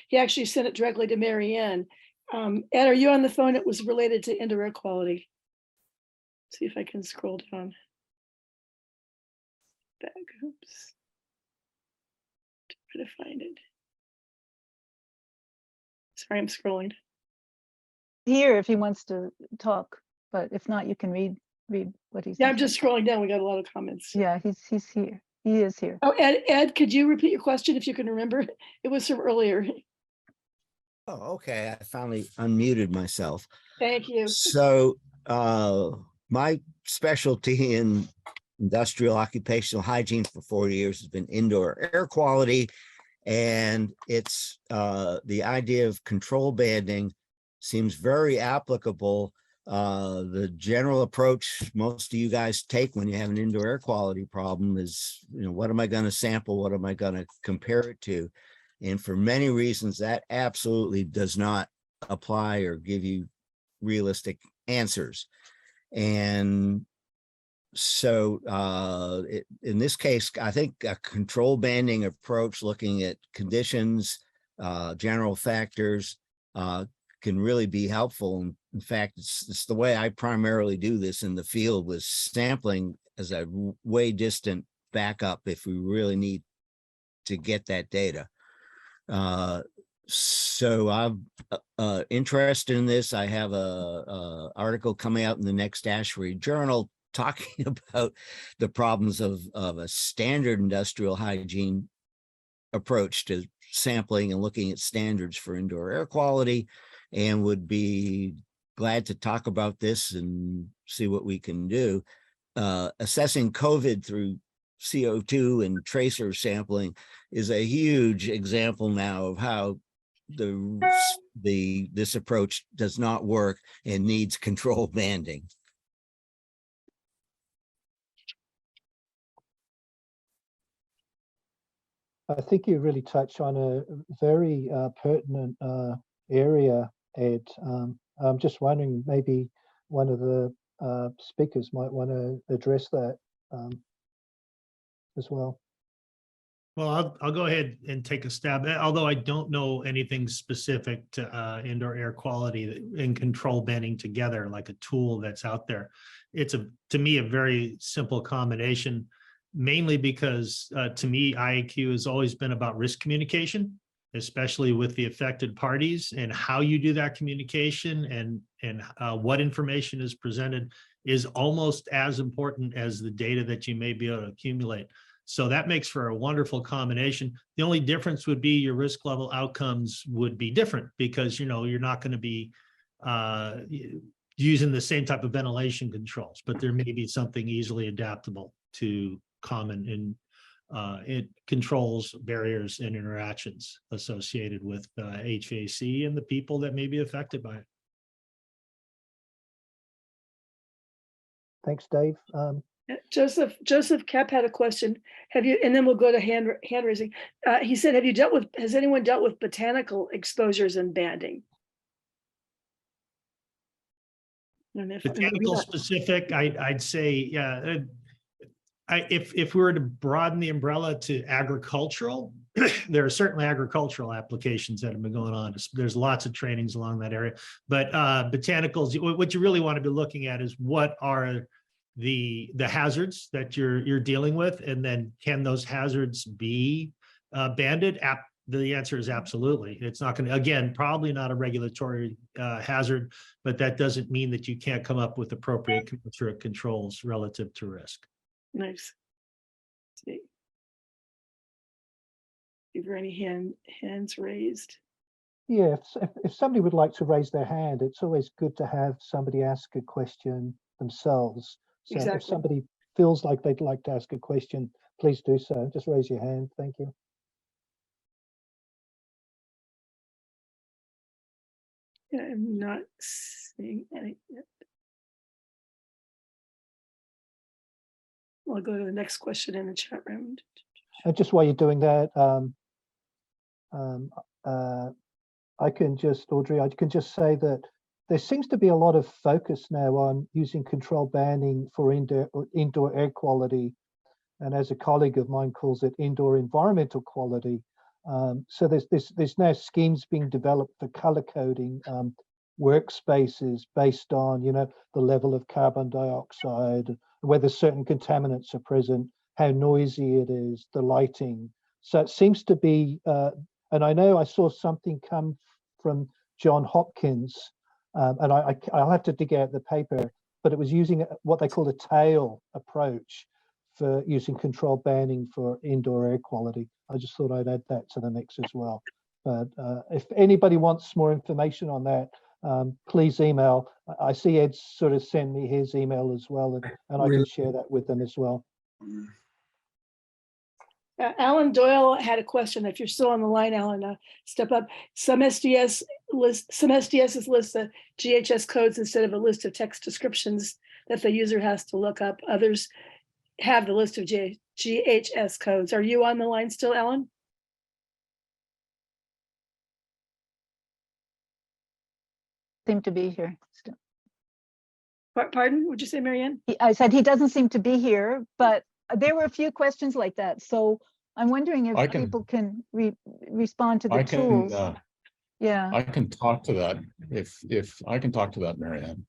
B: He actually sent it directly to Marianne. Ed, are you on the phone? It was related to indoor air quality. Let's see if I can scroll down. Back, oops. Try to find it. Sorry, I'm scrolling.
F: Here if he wants to talk, but if not, you can read what he's.
B: Yeah, I'm just scrolling down. We got a lot of comments.
F: Yeah, he's here. He is here.
B: Oh, Ed, could you repeat your question if you can remember? It was from earlier.
G: Oh, okay. I finally unmuted myself.
B: Thank you.
G: So my specialty in industrial occupational hygiene for 40 years has been indoor air quality. And it's the idea of control banding seems very applicable. The general approach most of you guys take when you have an indoor air quality problem is, what am I going to sample? What am I going to compare it to? And for many reasons, that absolutely does not apply or give you realistic answers. And so in this case, I think a control banding approach, looking at conditions, general factors, can really be helpful. In fact, it's the way I primarily do this in the field, with sampling as a way distant backup if we really need to get that data. So I'm interested in this. I have a article coming out in the next ASHRAE journal talking about the problems of a standard industrial hygiene approach to sampling and looking at standards for indoor air quality, and would be glad to talk about this and see what we can do. assessing COVID through CO2 and tracer sampling is a huge example now of how this approach does not work and needs control banding.
A: I think you really touch on a very pertinent area, Ed. I'm just wondering, maybe one of the speakers might want to address that as well.
C: Well, I'll go ahead and take a stab, although I don't know anything specific to indoor air quality and control banding together, like a tool that's out there. It's to me, a very simple combination, mainly because to me, IAQ has always been about risk communication, especially with the affected parties, and how you do that communication and what information is presented is almost as important as the data that you may be able to accumulate. So that makes for a wonderful combination. The only difference would be your risk level outcomes would be different, because you're not going to be using the same type of ventilation controls, but there may be something easily adaptable to common in controls, barriers, and interactions associated with HVAC and the people that may be affected by it.
A: Thanks, Dave.
B: Joseph Cap had a question. Have you, and then we'll go to hand raising. He said, has anyone dealt with botanical exposures and banding?
C: Botanical specific, I'd say, yeah. If we were to broaden the umbrella to agricultural, there are certainly agricultural applications that have been going on. There's lots of trainings along that area, but botanicals, what you really want to be looking at is what are the hazards that you're dealing with, and then can those hazards be banded? The answer is absolutely. It's not going to, again, probably not a regulatory hazard, but that doesn't mean that you can't come up with appropriate controls relative to risk.
B: Nice. See. Is there any hands raised?
A: Yeah, if somebody would like to raise their hand, it's always good to have somebody ask a question themselves. So
B: Exactly.
A: if somebody feels like they'd like to ask a question, please do so. Just raise your hand. Thank you.
B: Yeah, I'm not seeing any. I'll go to the next question in the chat room.
A: And just while you're doing that, I can just, Audrey, I can just say that there seems to be a lot of focus now on using control banding for indoor air quality. And as a colleague of mine calls it, indoor environmental quality. So there's now schemes being developed for color coding workspaces based on, the level of carbon dioxide, whether certain contaminants are present, how noisy it is, the lighting. So it seems to be, and I know I saw something come from John Hopkins, and I'll have to dig out the paper, but it was using what they call a tail approach for using control banding for indoor air quality. I just thought I'd add that to the mix as well. But if anybody wants more information on that, please email. I see Ed sort of send me his email as well, and I can share that with them as well.
B: Alan Doyle had a question. If you're still on the line, Alan, step up. Some SDSs list the GHS codes instead of a list of text descriptions that the user has to look up. Others have the list of GHS codes. Are you on the line still, Alan?
F: Seem to be here still.
B: Pardon? Would you say, Marianne?
F: I said he doesn't seem to be here, but there were a few questions like that. So I'm wondering if people can respond to the tools. Yeah,
E: I can talk to that if I can talk to that, Marianne.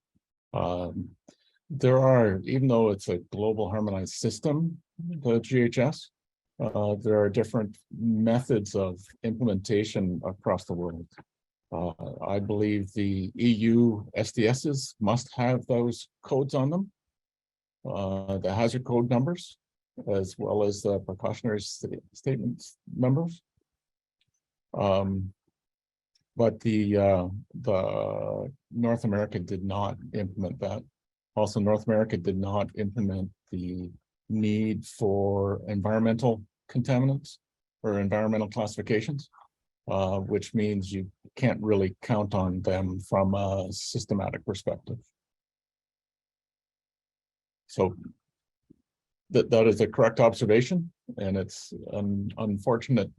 E: There are, even though it's a global harmonized system, the GHS, there are different methods of implementation across the world. I believe the EU SDSs must have those codes on them, the hazard code numbers, as well as the precautionary statements numbers. But the North America did not implement that. Also, North America did not implement the need for environmental contaminants or environmental classifications, which means you can't really count on them from a systematic perspective. So that is a correct observation, and it's unfortunate.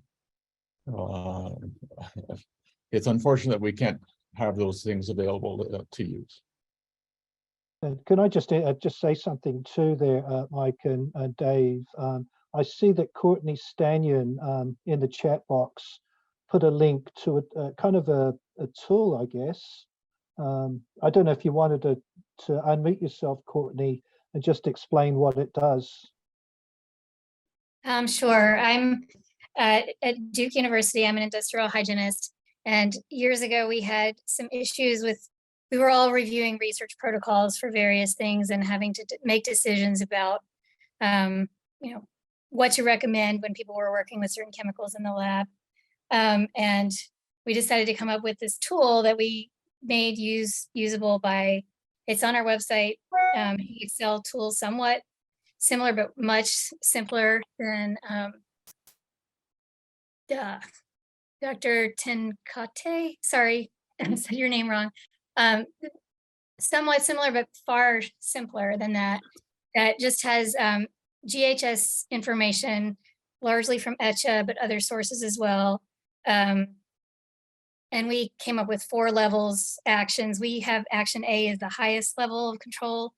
E: It's unfortunate we can't have those things available to use.
A: Can I just say something too there, Mike and Dave? I see that Courtney Stanion in the chat box put a link to a kind of a tool, I guess. I don't know if you wanted to unmute yourself, Courtney, and just explain what it does.
H: Sure. I'm at Duke University. I'm an industrial hygienist. And years ago, we had some issues with, we were all reviewing research protocols for various things and having to make decisions about, what to recommend when people were working with certain chemicals in the lab. And we decided to come up with this tool that we made usable by, it's on our website, Excel tool, somewhat similar, but much simpler than Dr. Tenkate. Sorry, I said your name wrong. Somewhat similar, but far simpler than that. That just has GHS information, largely from ECHA, but other sources as well. And we came up with 4 levels, actions. We have action A as the highest level of control,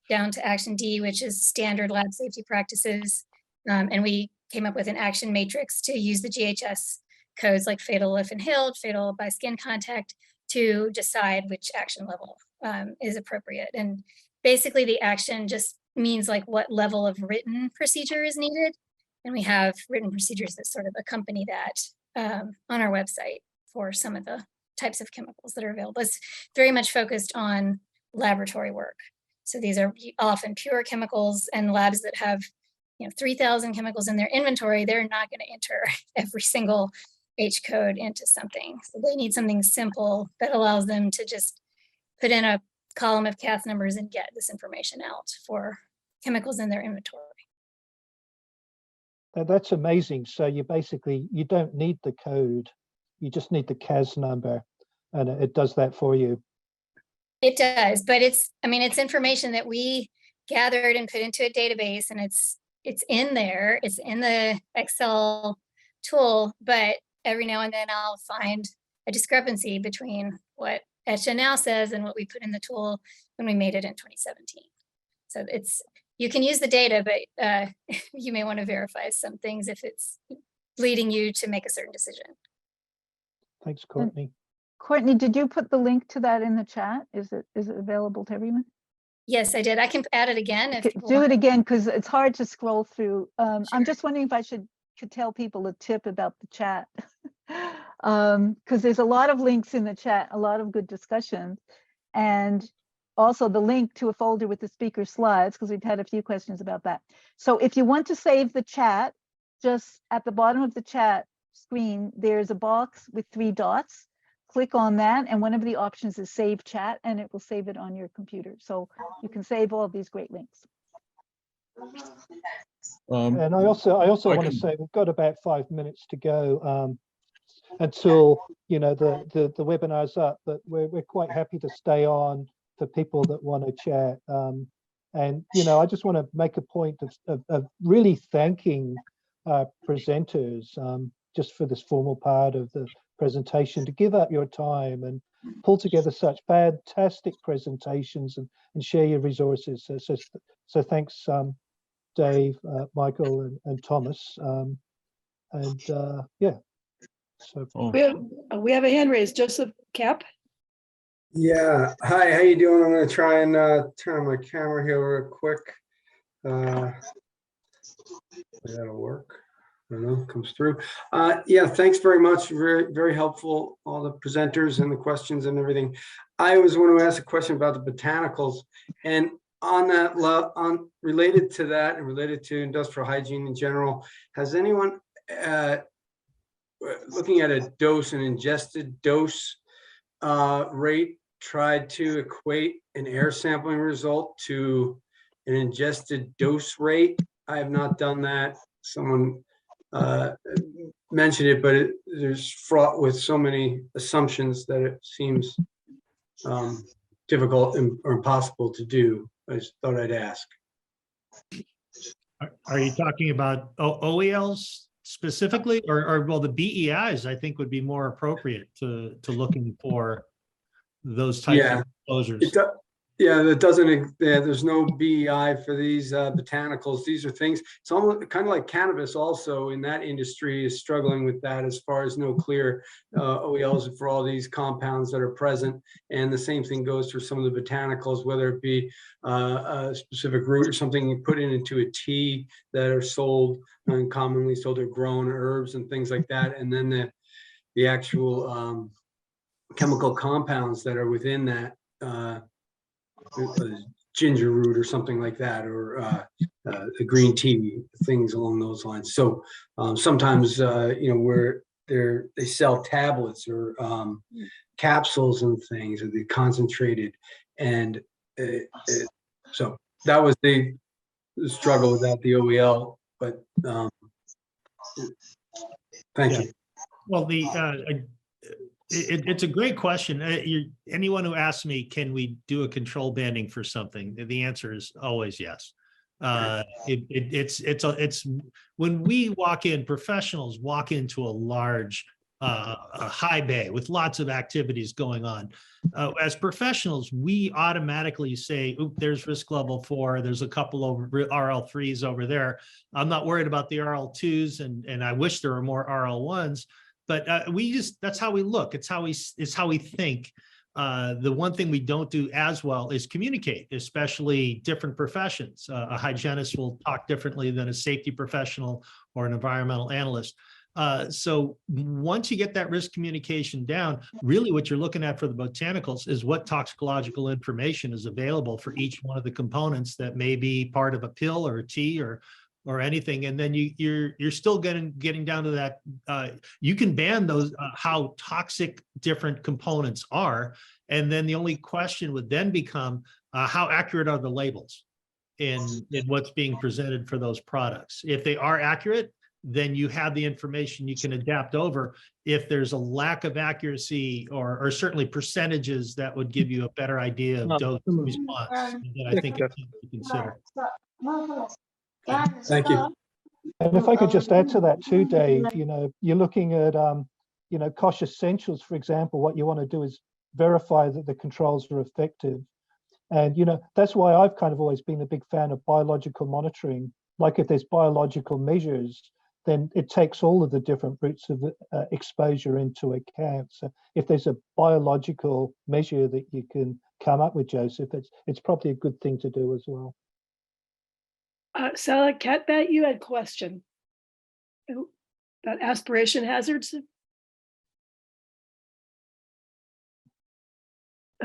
H: down to action D, which is standard lab safety practices. And we came up with an action matrix to use the GHS codes like fatal if inhaled, fatal by skin contact, to decide which action level is appropriate. And basically the action just means like what level of written procedure is needed. And we have written procedures that sort of accompany that on our website for some of the types of chemicals that are available. It's very much focused on laboratory work. So these are often pure chemicals, and labs that have 3,000 chemicals in their inventory, they're not going to enter every single H code into something. So they need something simple that allows them to just put in a column of CAS numbers and get this information out for chemicals in their inventory.
A: That's amazing. So you don't need the code, you just need the CAS number, and it does that for you.
H: It does, but it's information that we gathered and put into a database, and it's in there, it's in the Excel tool, but every now and then I'll find a discrepancy between what ECHA now says and what we put in the tool when we made it in 2017. So you can use the data, but you may want to verify some things if it's leading you to make a certain decision.
A: Thanks, Courtney.
F: Courtney, did you put the link to that in the chat? Is it available to everyone?
H: Yes, I did. I can add it again. If
F: do it again, because it's hard to scroll through.
H: Sure.
F: I'm just wondering if I could tell people a tip about the chat. Because there's a lot of links in the chat, a lot of good discussions, and also the link to a folder with the speaker slides, because we've had a few questions about that. So if you want to save the chat, just at the bottom of the chat screen, there's a box with 3 dots. Click on that, and one of the options is save chat, and it will save it on your computer. So you can save all of these great links.
A: And I also want to say we've got about 5 minutes to go until the webinar's up, but we're quite happy to stay on for people that want to chat. And I just want to make a point of really thanking presenters just for this formal part of the presentation, to give up your time and pull together such fantastic presentations and share your resources. So thanks, Dave, Michael, and Thomas. Yeah. So
B: we have a hand raised. Joseph Cap.
I: Yeah. Hi. How you doing? I'm going to try and turn on my camera here real quick. That'll work. I don't know, comes through. Yeah, thanks very much. Very, very helpful, all the presenters and the questions and everything. I was want to ask a question about the botanicals, and on that, related to that and related to industrial hygiene in general, has anyone looking at a dose, an ingested dose rate tried to equate an air sampling result to an ingested dose rate. I have not done that. Someone mentioned it, but there's fraught with so many assumptions that it seems difficult or impossible to do. I just thought I'd ask.
C: Are you talking about OELs specifically, or well, the BEIs I think would be more appropriate to looking for those types
I: Yeah.
C: of exposures.
I: Yeah, that doesn't, there's no BEI for these botanicals. These are things, it's almost kind of like cannabis also in that industry is struggling with that as far as no clear OELs for all these compounds that are present. And the same thing goes for some of the botanicals, whether it be a specific root or something you put into a tea that are sold and commonly sold or grown herbs and things like that. And then the actual chemical compounds that are within that ginger root or something like that, or the green tea, things along those lines. So sometimes where they sell tablets or capsules and things, or the concentrated, and so that was the struggle without the OEL. But thank you.
C: Well, it's a great question. Anyone who asks me, can we do a control banding for something? The answer is always yes. It's when we walk in, professionals walk into a large a high bay with lots of activities going on. As professionals, we automatically say, oop, there's risk level 4. There's a couple of RL3s over there. I'm not worried about the RL2s, and I wish there were more RL1s. But that's how we look. It's how we think. The one thing we don't do as well is communicate, especially different professions. A hygienist will talk differently than a safety professional or an environmental analyst. So once you get that risk communication down, really what you're looking at for the botanicals is what toxicological information is available for each one of the components that may be part of a pill or a tea or anything. And then you're still getting down to that. You can ban those, how toxic different components are. And then the only question would then become, how accurate are the labels in what's being presented for those products? If they are accurate, then you have the information you can adapt over. If there's a lack of accuracy or certainly percentages that would give you a better idea of dose response, then I think it's something to consider.
I: Thank you.
A: And if I could just add to that too, Dave, you're looking at, COSH essentials, for example. What you want to do is verify that the controls are effective. And, that's why I've kind of always been a big fan of biological monitoring. Like if there's biological measures, then it takes all of the different routes of exposure into account. So if there's a biological measure that you can come up with, Joseph, it's probably a good thing to do as well.
B: Sally, Catbat, you had a question about aspiration hazards.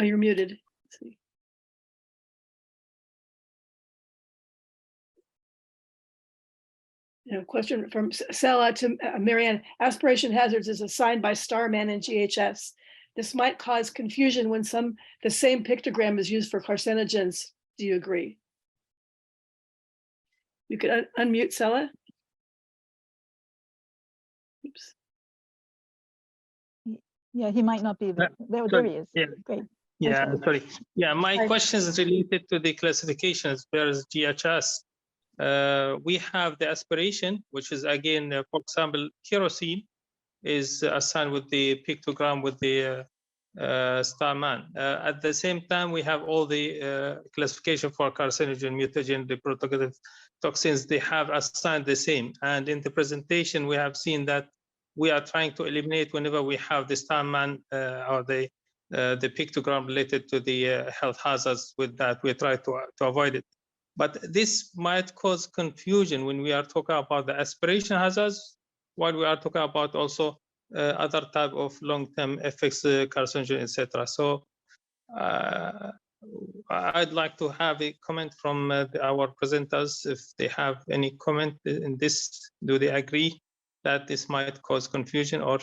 B: Oh, you're muted. Let's see. Question from Sally to Marianne. Aspiration hazards is assigned by Starman and GHS. This might cause confusion when the same pictogram is used for carcinogens. Do you agree? You could unmute Sella. Oops.
F: Yeah, he might not be there. There he is.
J: Yeah.
F: Great.
J: Yeah, sorry. Yeah, my question is related to the classifications versus GHS. We have the aspiration, which is again, for example, kerosene is assigned with the pictogram with the Starman. At the same time, we have all the classification for carcinogen, mutagen, reproductive toxins. They have assigned the same. And in the presentation, we have seen that we are trying to eliminate whenever we have the Starman or the pictogram related to the health hazards. With that, we try to avoid it. But this might cause confusion when we are talking about the aspiration hazards, while we are talking about also other type of long-term effects, carcinogen, etc. So I'd like to have a comment from our presenters if they have any comment in this. Do they agree that this might cause confusion, or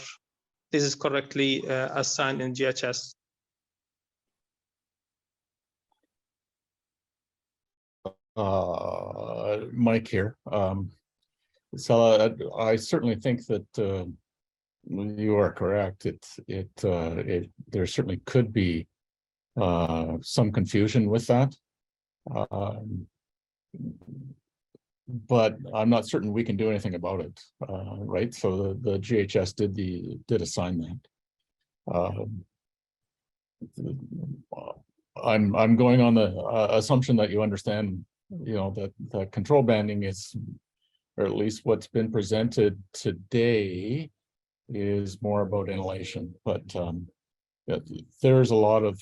J: this is correctly assigned in GHS?
E: Mike here. So I certainly think that you are correct. There certainly could be some confusion with that. But I'm not certain we can do anything about it, right? So the GHS did assign that. I'm going on the assumption that you understand, that control banding is, or at least what's been presented today, is more about inhalation. But there's a lot of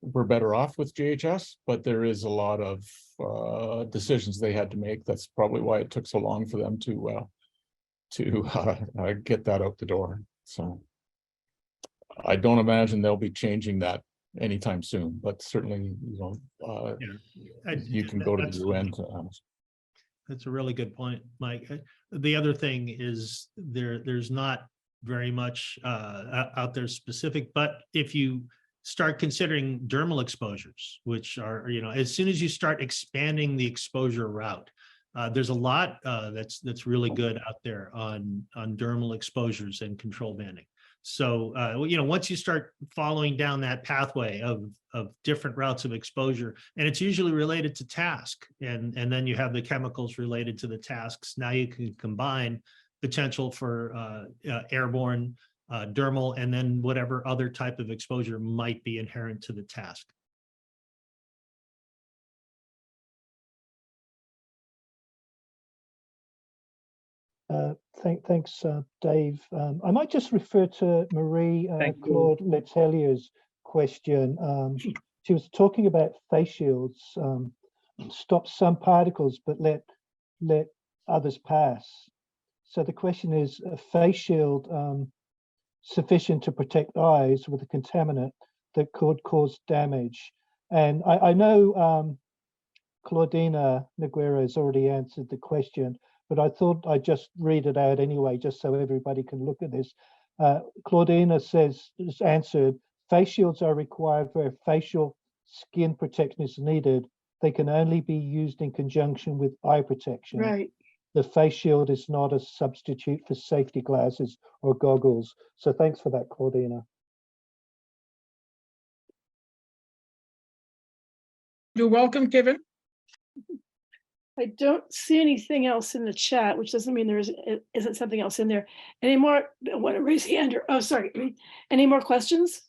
E: we're better off with GHS, but there is a lot of decisions they had to make. That's probably why it took so long for them to get that out the door. So I don't imagine they'll be changing that anytime soon, but certainly, you can go to the UN to ask.
C: That's a really good point, Mike. The other thing is there's not very much out there specific, but if you start considering dermal exposures, which are, as soon as you start expanding the exposure route, there's a lot that's really good out there on dermal exposures and control banding. So, once you start following down that pathway of different routes of exposure, and it's usually related to task, and then you have the chemicals related to the tasks. Now you can combine potential for airborne, dermal, and then whatever other type of exposure might be inherent to the task.
A: Thanks, Dave. I might just refer to Marie Claude Letellier's question. She was talking about face shields, stop some particles, but let others pass. So the question is, a face shield sufficient to protect eyes with a contaminant that could cause damage? And I know Claudina Noguera has already answered the question, but I thought I'd just read it out anyway, just so everybody can look at this. Claudina says, answered, face shields are required where facial skin protection is needed. They can only be used in conjunction with eye protection.
B: Right.
A: The face shield is not a substitute for safety glasses or goggles. So thanks for that, Claudina.
K: You're welcome, Kevin.
B: I don't see anything else in the chat, which doesn't mean there isn't something else in there. Any more? I want to raise hand. Oh, sorry. Any more questions?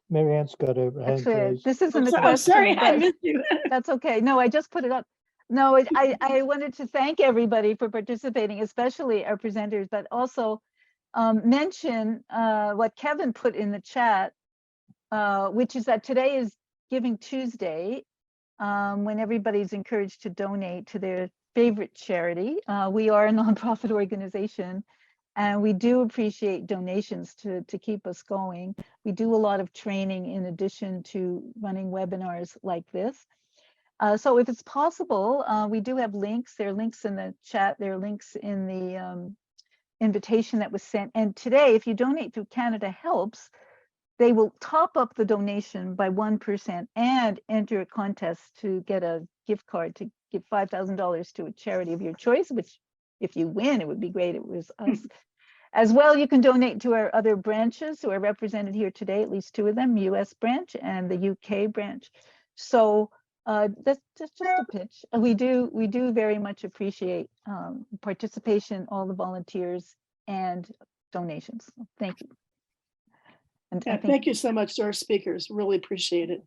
A: Marianne's got her hand
F: Actually,
A: raised.
F: this isn't a
B: I'm
F: question.
B: sorry, I
F: but
B: missed you.
F: That's okay. No, I just put it up. No, I wanted to thank everybody for participating, especially our presenters, but also mention what Kevin put in the chat, which is that today is Giving Tuesday, when everybody's encouraged to donate to their favorite charity. We are a nonprofit organization, and we do appreciate donations to keep us going. We do a lot of training in addition to running webinars like this. So if it's possible, we do have links. There are links in the chat. There are links in the invitation that was sent. And today, if you donate through Canada Helps, they will top up the donation by 1% and enter a contest to get a gift card to give $5,000 to a charity of your choice, which if you win, it would be great. It was us. As well, you can donate to our other branches who are represented here today, at least 2 of them, US branch and the UK branch. So that's just a pitch. We do very much appreciate participation, all the volunteers and donations. Thank you. And
B: Yeah, thank you so much to our speakers. Really appreciate it.